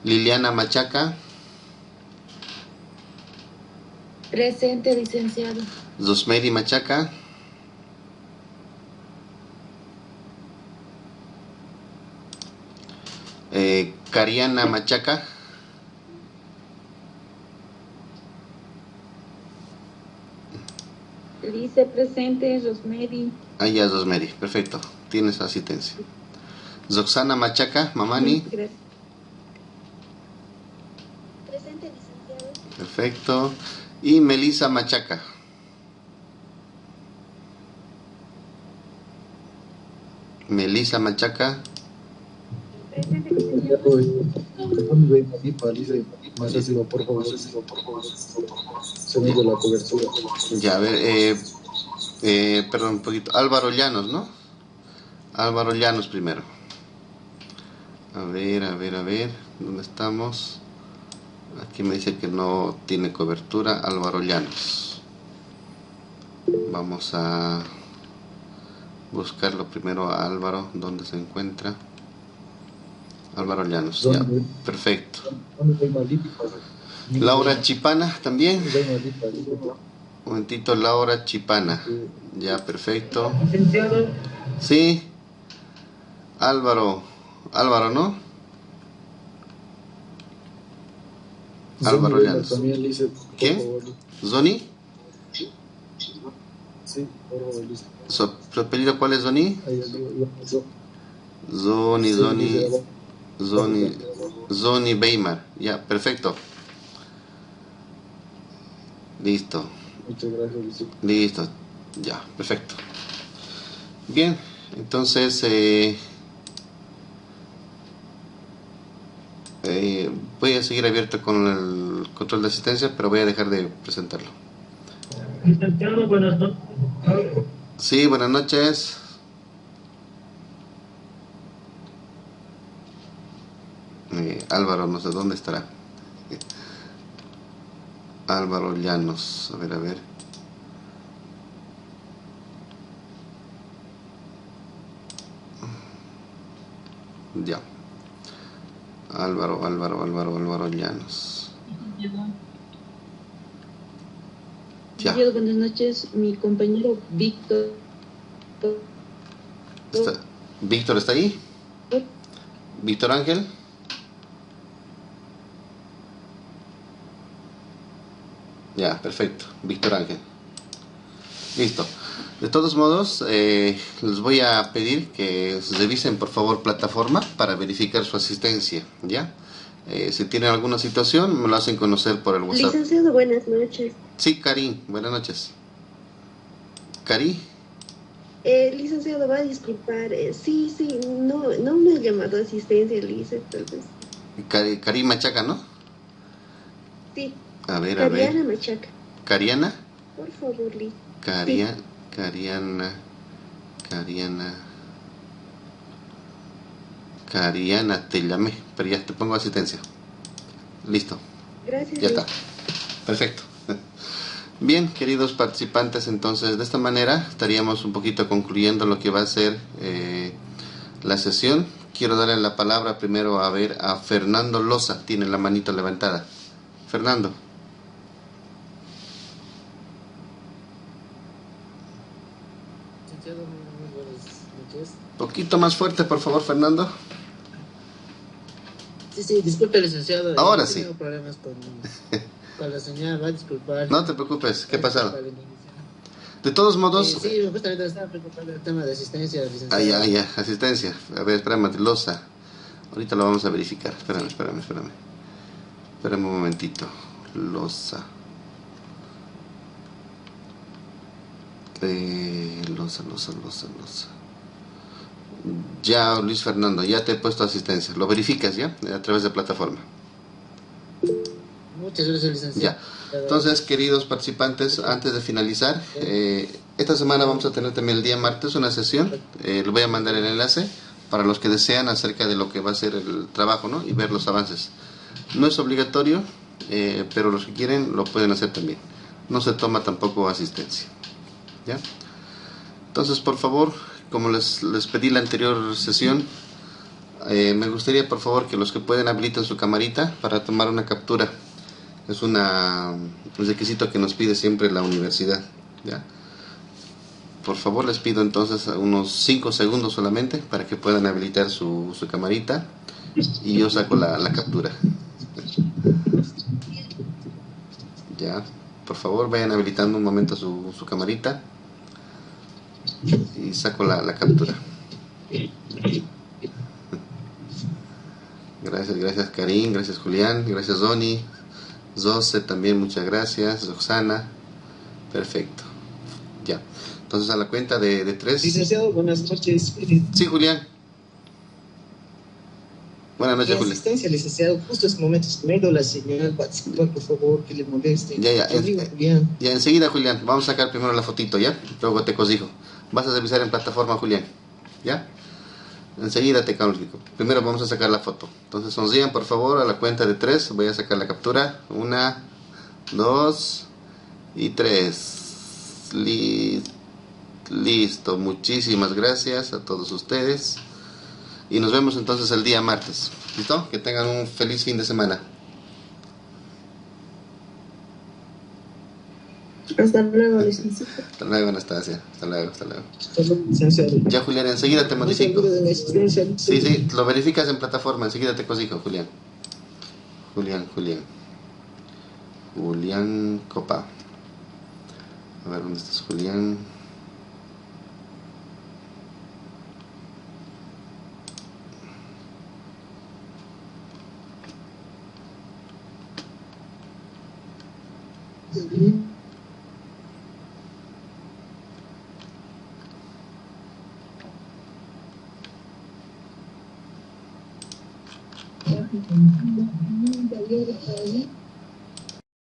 Liliana Machaca. Presente, licenciado. Zosmeri Machaca. Cariana Machaca. Dice presente, Rosemary. Ah, ya, Zosmeri. Perfecto. Tienes asistencia. Zoxana Machaca, Mamani. Gracias. Presente, licenciado. Perfecto. Y Melissa Machaca. Melissa Machaca. Presente, licenciado. Más ácido, por favor. Sonido de la cobertura. Ya, a ver, perdón, un poquito. Álvaro Llanos, ¿no? Álvaro Llanos primero. A ver. ¿Dónde estamos? Aquí me dice que no tiene cobertura. Álvaro Llanos. Vamos a buscarlo primero a Álvaro, ¿dónde se encuentra? Álvaro Llanos, ya, perfecto. Laura Chipana también. Un momentito, Laura Chipana. Ya, perfecto. Sí. Álvaro, ¿no? Álvaro Llanos. ¿Quién? ¿Zoni? Sí, por favor, listo. ¿Su apellido cuál es, Zoni? Zoni Weimar. Ya, perfecto. Listo. Muchas gracias. Listo. Ya, perfecto. Bien, entonces voy a seguir abierto con el control de asistencia, pero voy a dejar de presentarlo. Licenciado, buenas noches. Sí, buenas noches. Álvaro, no sé dónde estará. Álvaro Llanos, a ver. Ya. Álvaro Llanos. Ya. Buenas noches, mi compañero Víctor. ¿Víctor está ahí? ¿Víctor Ángel? Ya, perfecto. Víctor Ángel. Listo. De todos modos, les voy a pedir que revisen por favor plataforma para verificar su asistencia, ¿ya? Si tienen alguna situación, me lo hacen conocer por el WhatsApp. Licenciado, buenas noches. Sí, Cari, buenas noches. ¿Cari? Licenciado, va a disculpar. Sí, no me ha llamado asistencia, lice, tal vez. Cari Machaca, ¿no? Sí. A ver. Cariana Machaca. ¿Cariana? Por favor, Liz. Cariana, te llamé, pero ya te pongo asistencia. Listo. Gracias. Ya está. Perfecto. Bien, queridos participantes, entonces de esta manera estaríamos un poquito concluyendo lo que va a ser la sesión. Quiero darle la palabra primero a Fernando Loza, tiene la manito levantada. Fernando. Muy buenas noches. Poquito más fuerte, por favor, Fernando. Sí, disculpe, licenciado. Ahora sí. Tengo problemas con la señal, va a disculpar. No te preocupes, ¿qué ha pasado? De todos modos... Sí, justamente estaba preocupado del tema de asistencia, licenciado. Ya, asistencia. A ver, espérame, Loza. Ahorita lo vamos a verificar. Espérame. Espérame un momentito. Loza. Loza. Ya, Luis Fernando, ya te he puesto asistencia. Lo verificas, ¿ya? A través de plataforma. Muchas gracias, licenciado. Ya. Entonces, queridos participantes, antes de finalizar, esta semana vamos a tener también el día martes una sesión. Les voy a mandar el enlace para los que desean acerca de lo que va a ser el trabajo, ¿no? Y ver los avances. No es obligatorio, pero los que quieren lo pueden hacer también. No se toma tampoco asistencia. ¿Ya? Entonces, por favor, como les pedí la anterior sesión, me gustaría por favor que los que pueden habiliten su camarita para tomar una captura. Es un requisito que nos pide siempre la universidad, ¿ya? Por favor, les pido entonces unos 5 segundos solamente para que puedan habilitar su camarita y yo saco la captura. Ya, por favor vayan habilitando un momento su camarita y saco la captura. Gracias Karim, gracias Julián, gracias Zoni, Zose también, muchas gracias, Roxana. Perfecto. Ya. Entonces a la cuenta de 3. Licenciado, buenas noches. Sí, Julián. Buenas noches, Julián. Asistencia, licenciado. Justo en este momento es que me ha ido la señal. Va a disculpar, por favor, que le moleste. Ya. Julián. Ya, enseguida, Julián. Vamos a sacar primero la fotito, ¿ya? Luego te cosijo. Vas a revisar en plataforma, Julián. ¿Ya? Enseguida te califico. Primero vamos a sacar la foto. Entonces sonrían, por favor, a la cuenta de 3. Voy a sacar la captura. 1, 2 y 3. Listo, muchísimas gracias a todos ustedes. Y nos vemos entonces el día martes. ¿Listo? Que tengan un feliz fin de semana. Hasta luego, licenciado. Hasta luego, Anastasia. Hasta luego. Licenciado. Ya, Julián, enseguida te No se modifico. olvide de la asistencia. Sí, lo verificas en plataforma. Enseguida te cosijo, Julián. Julián Copa. A ver, ¿dónde estás, Julián? Gabriel,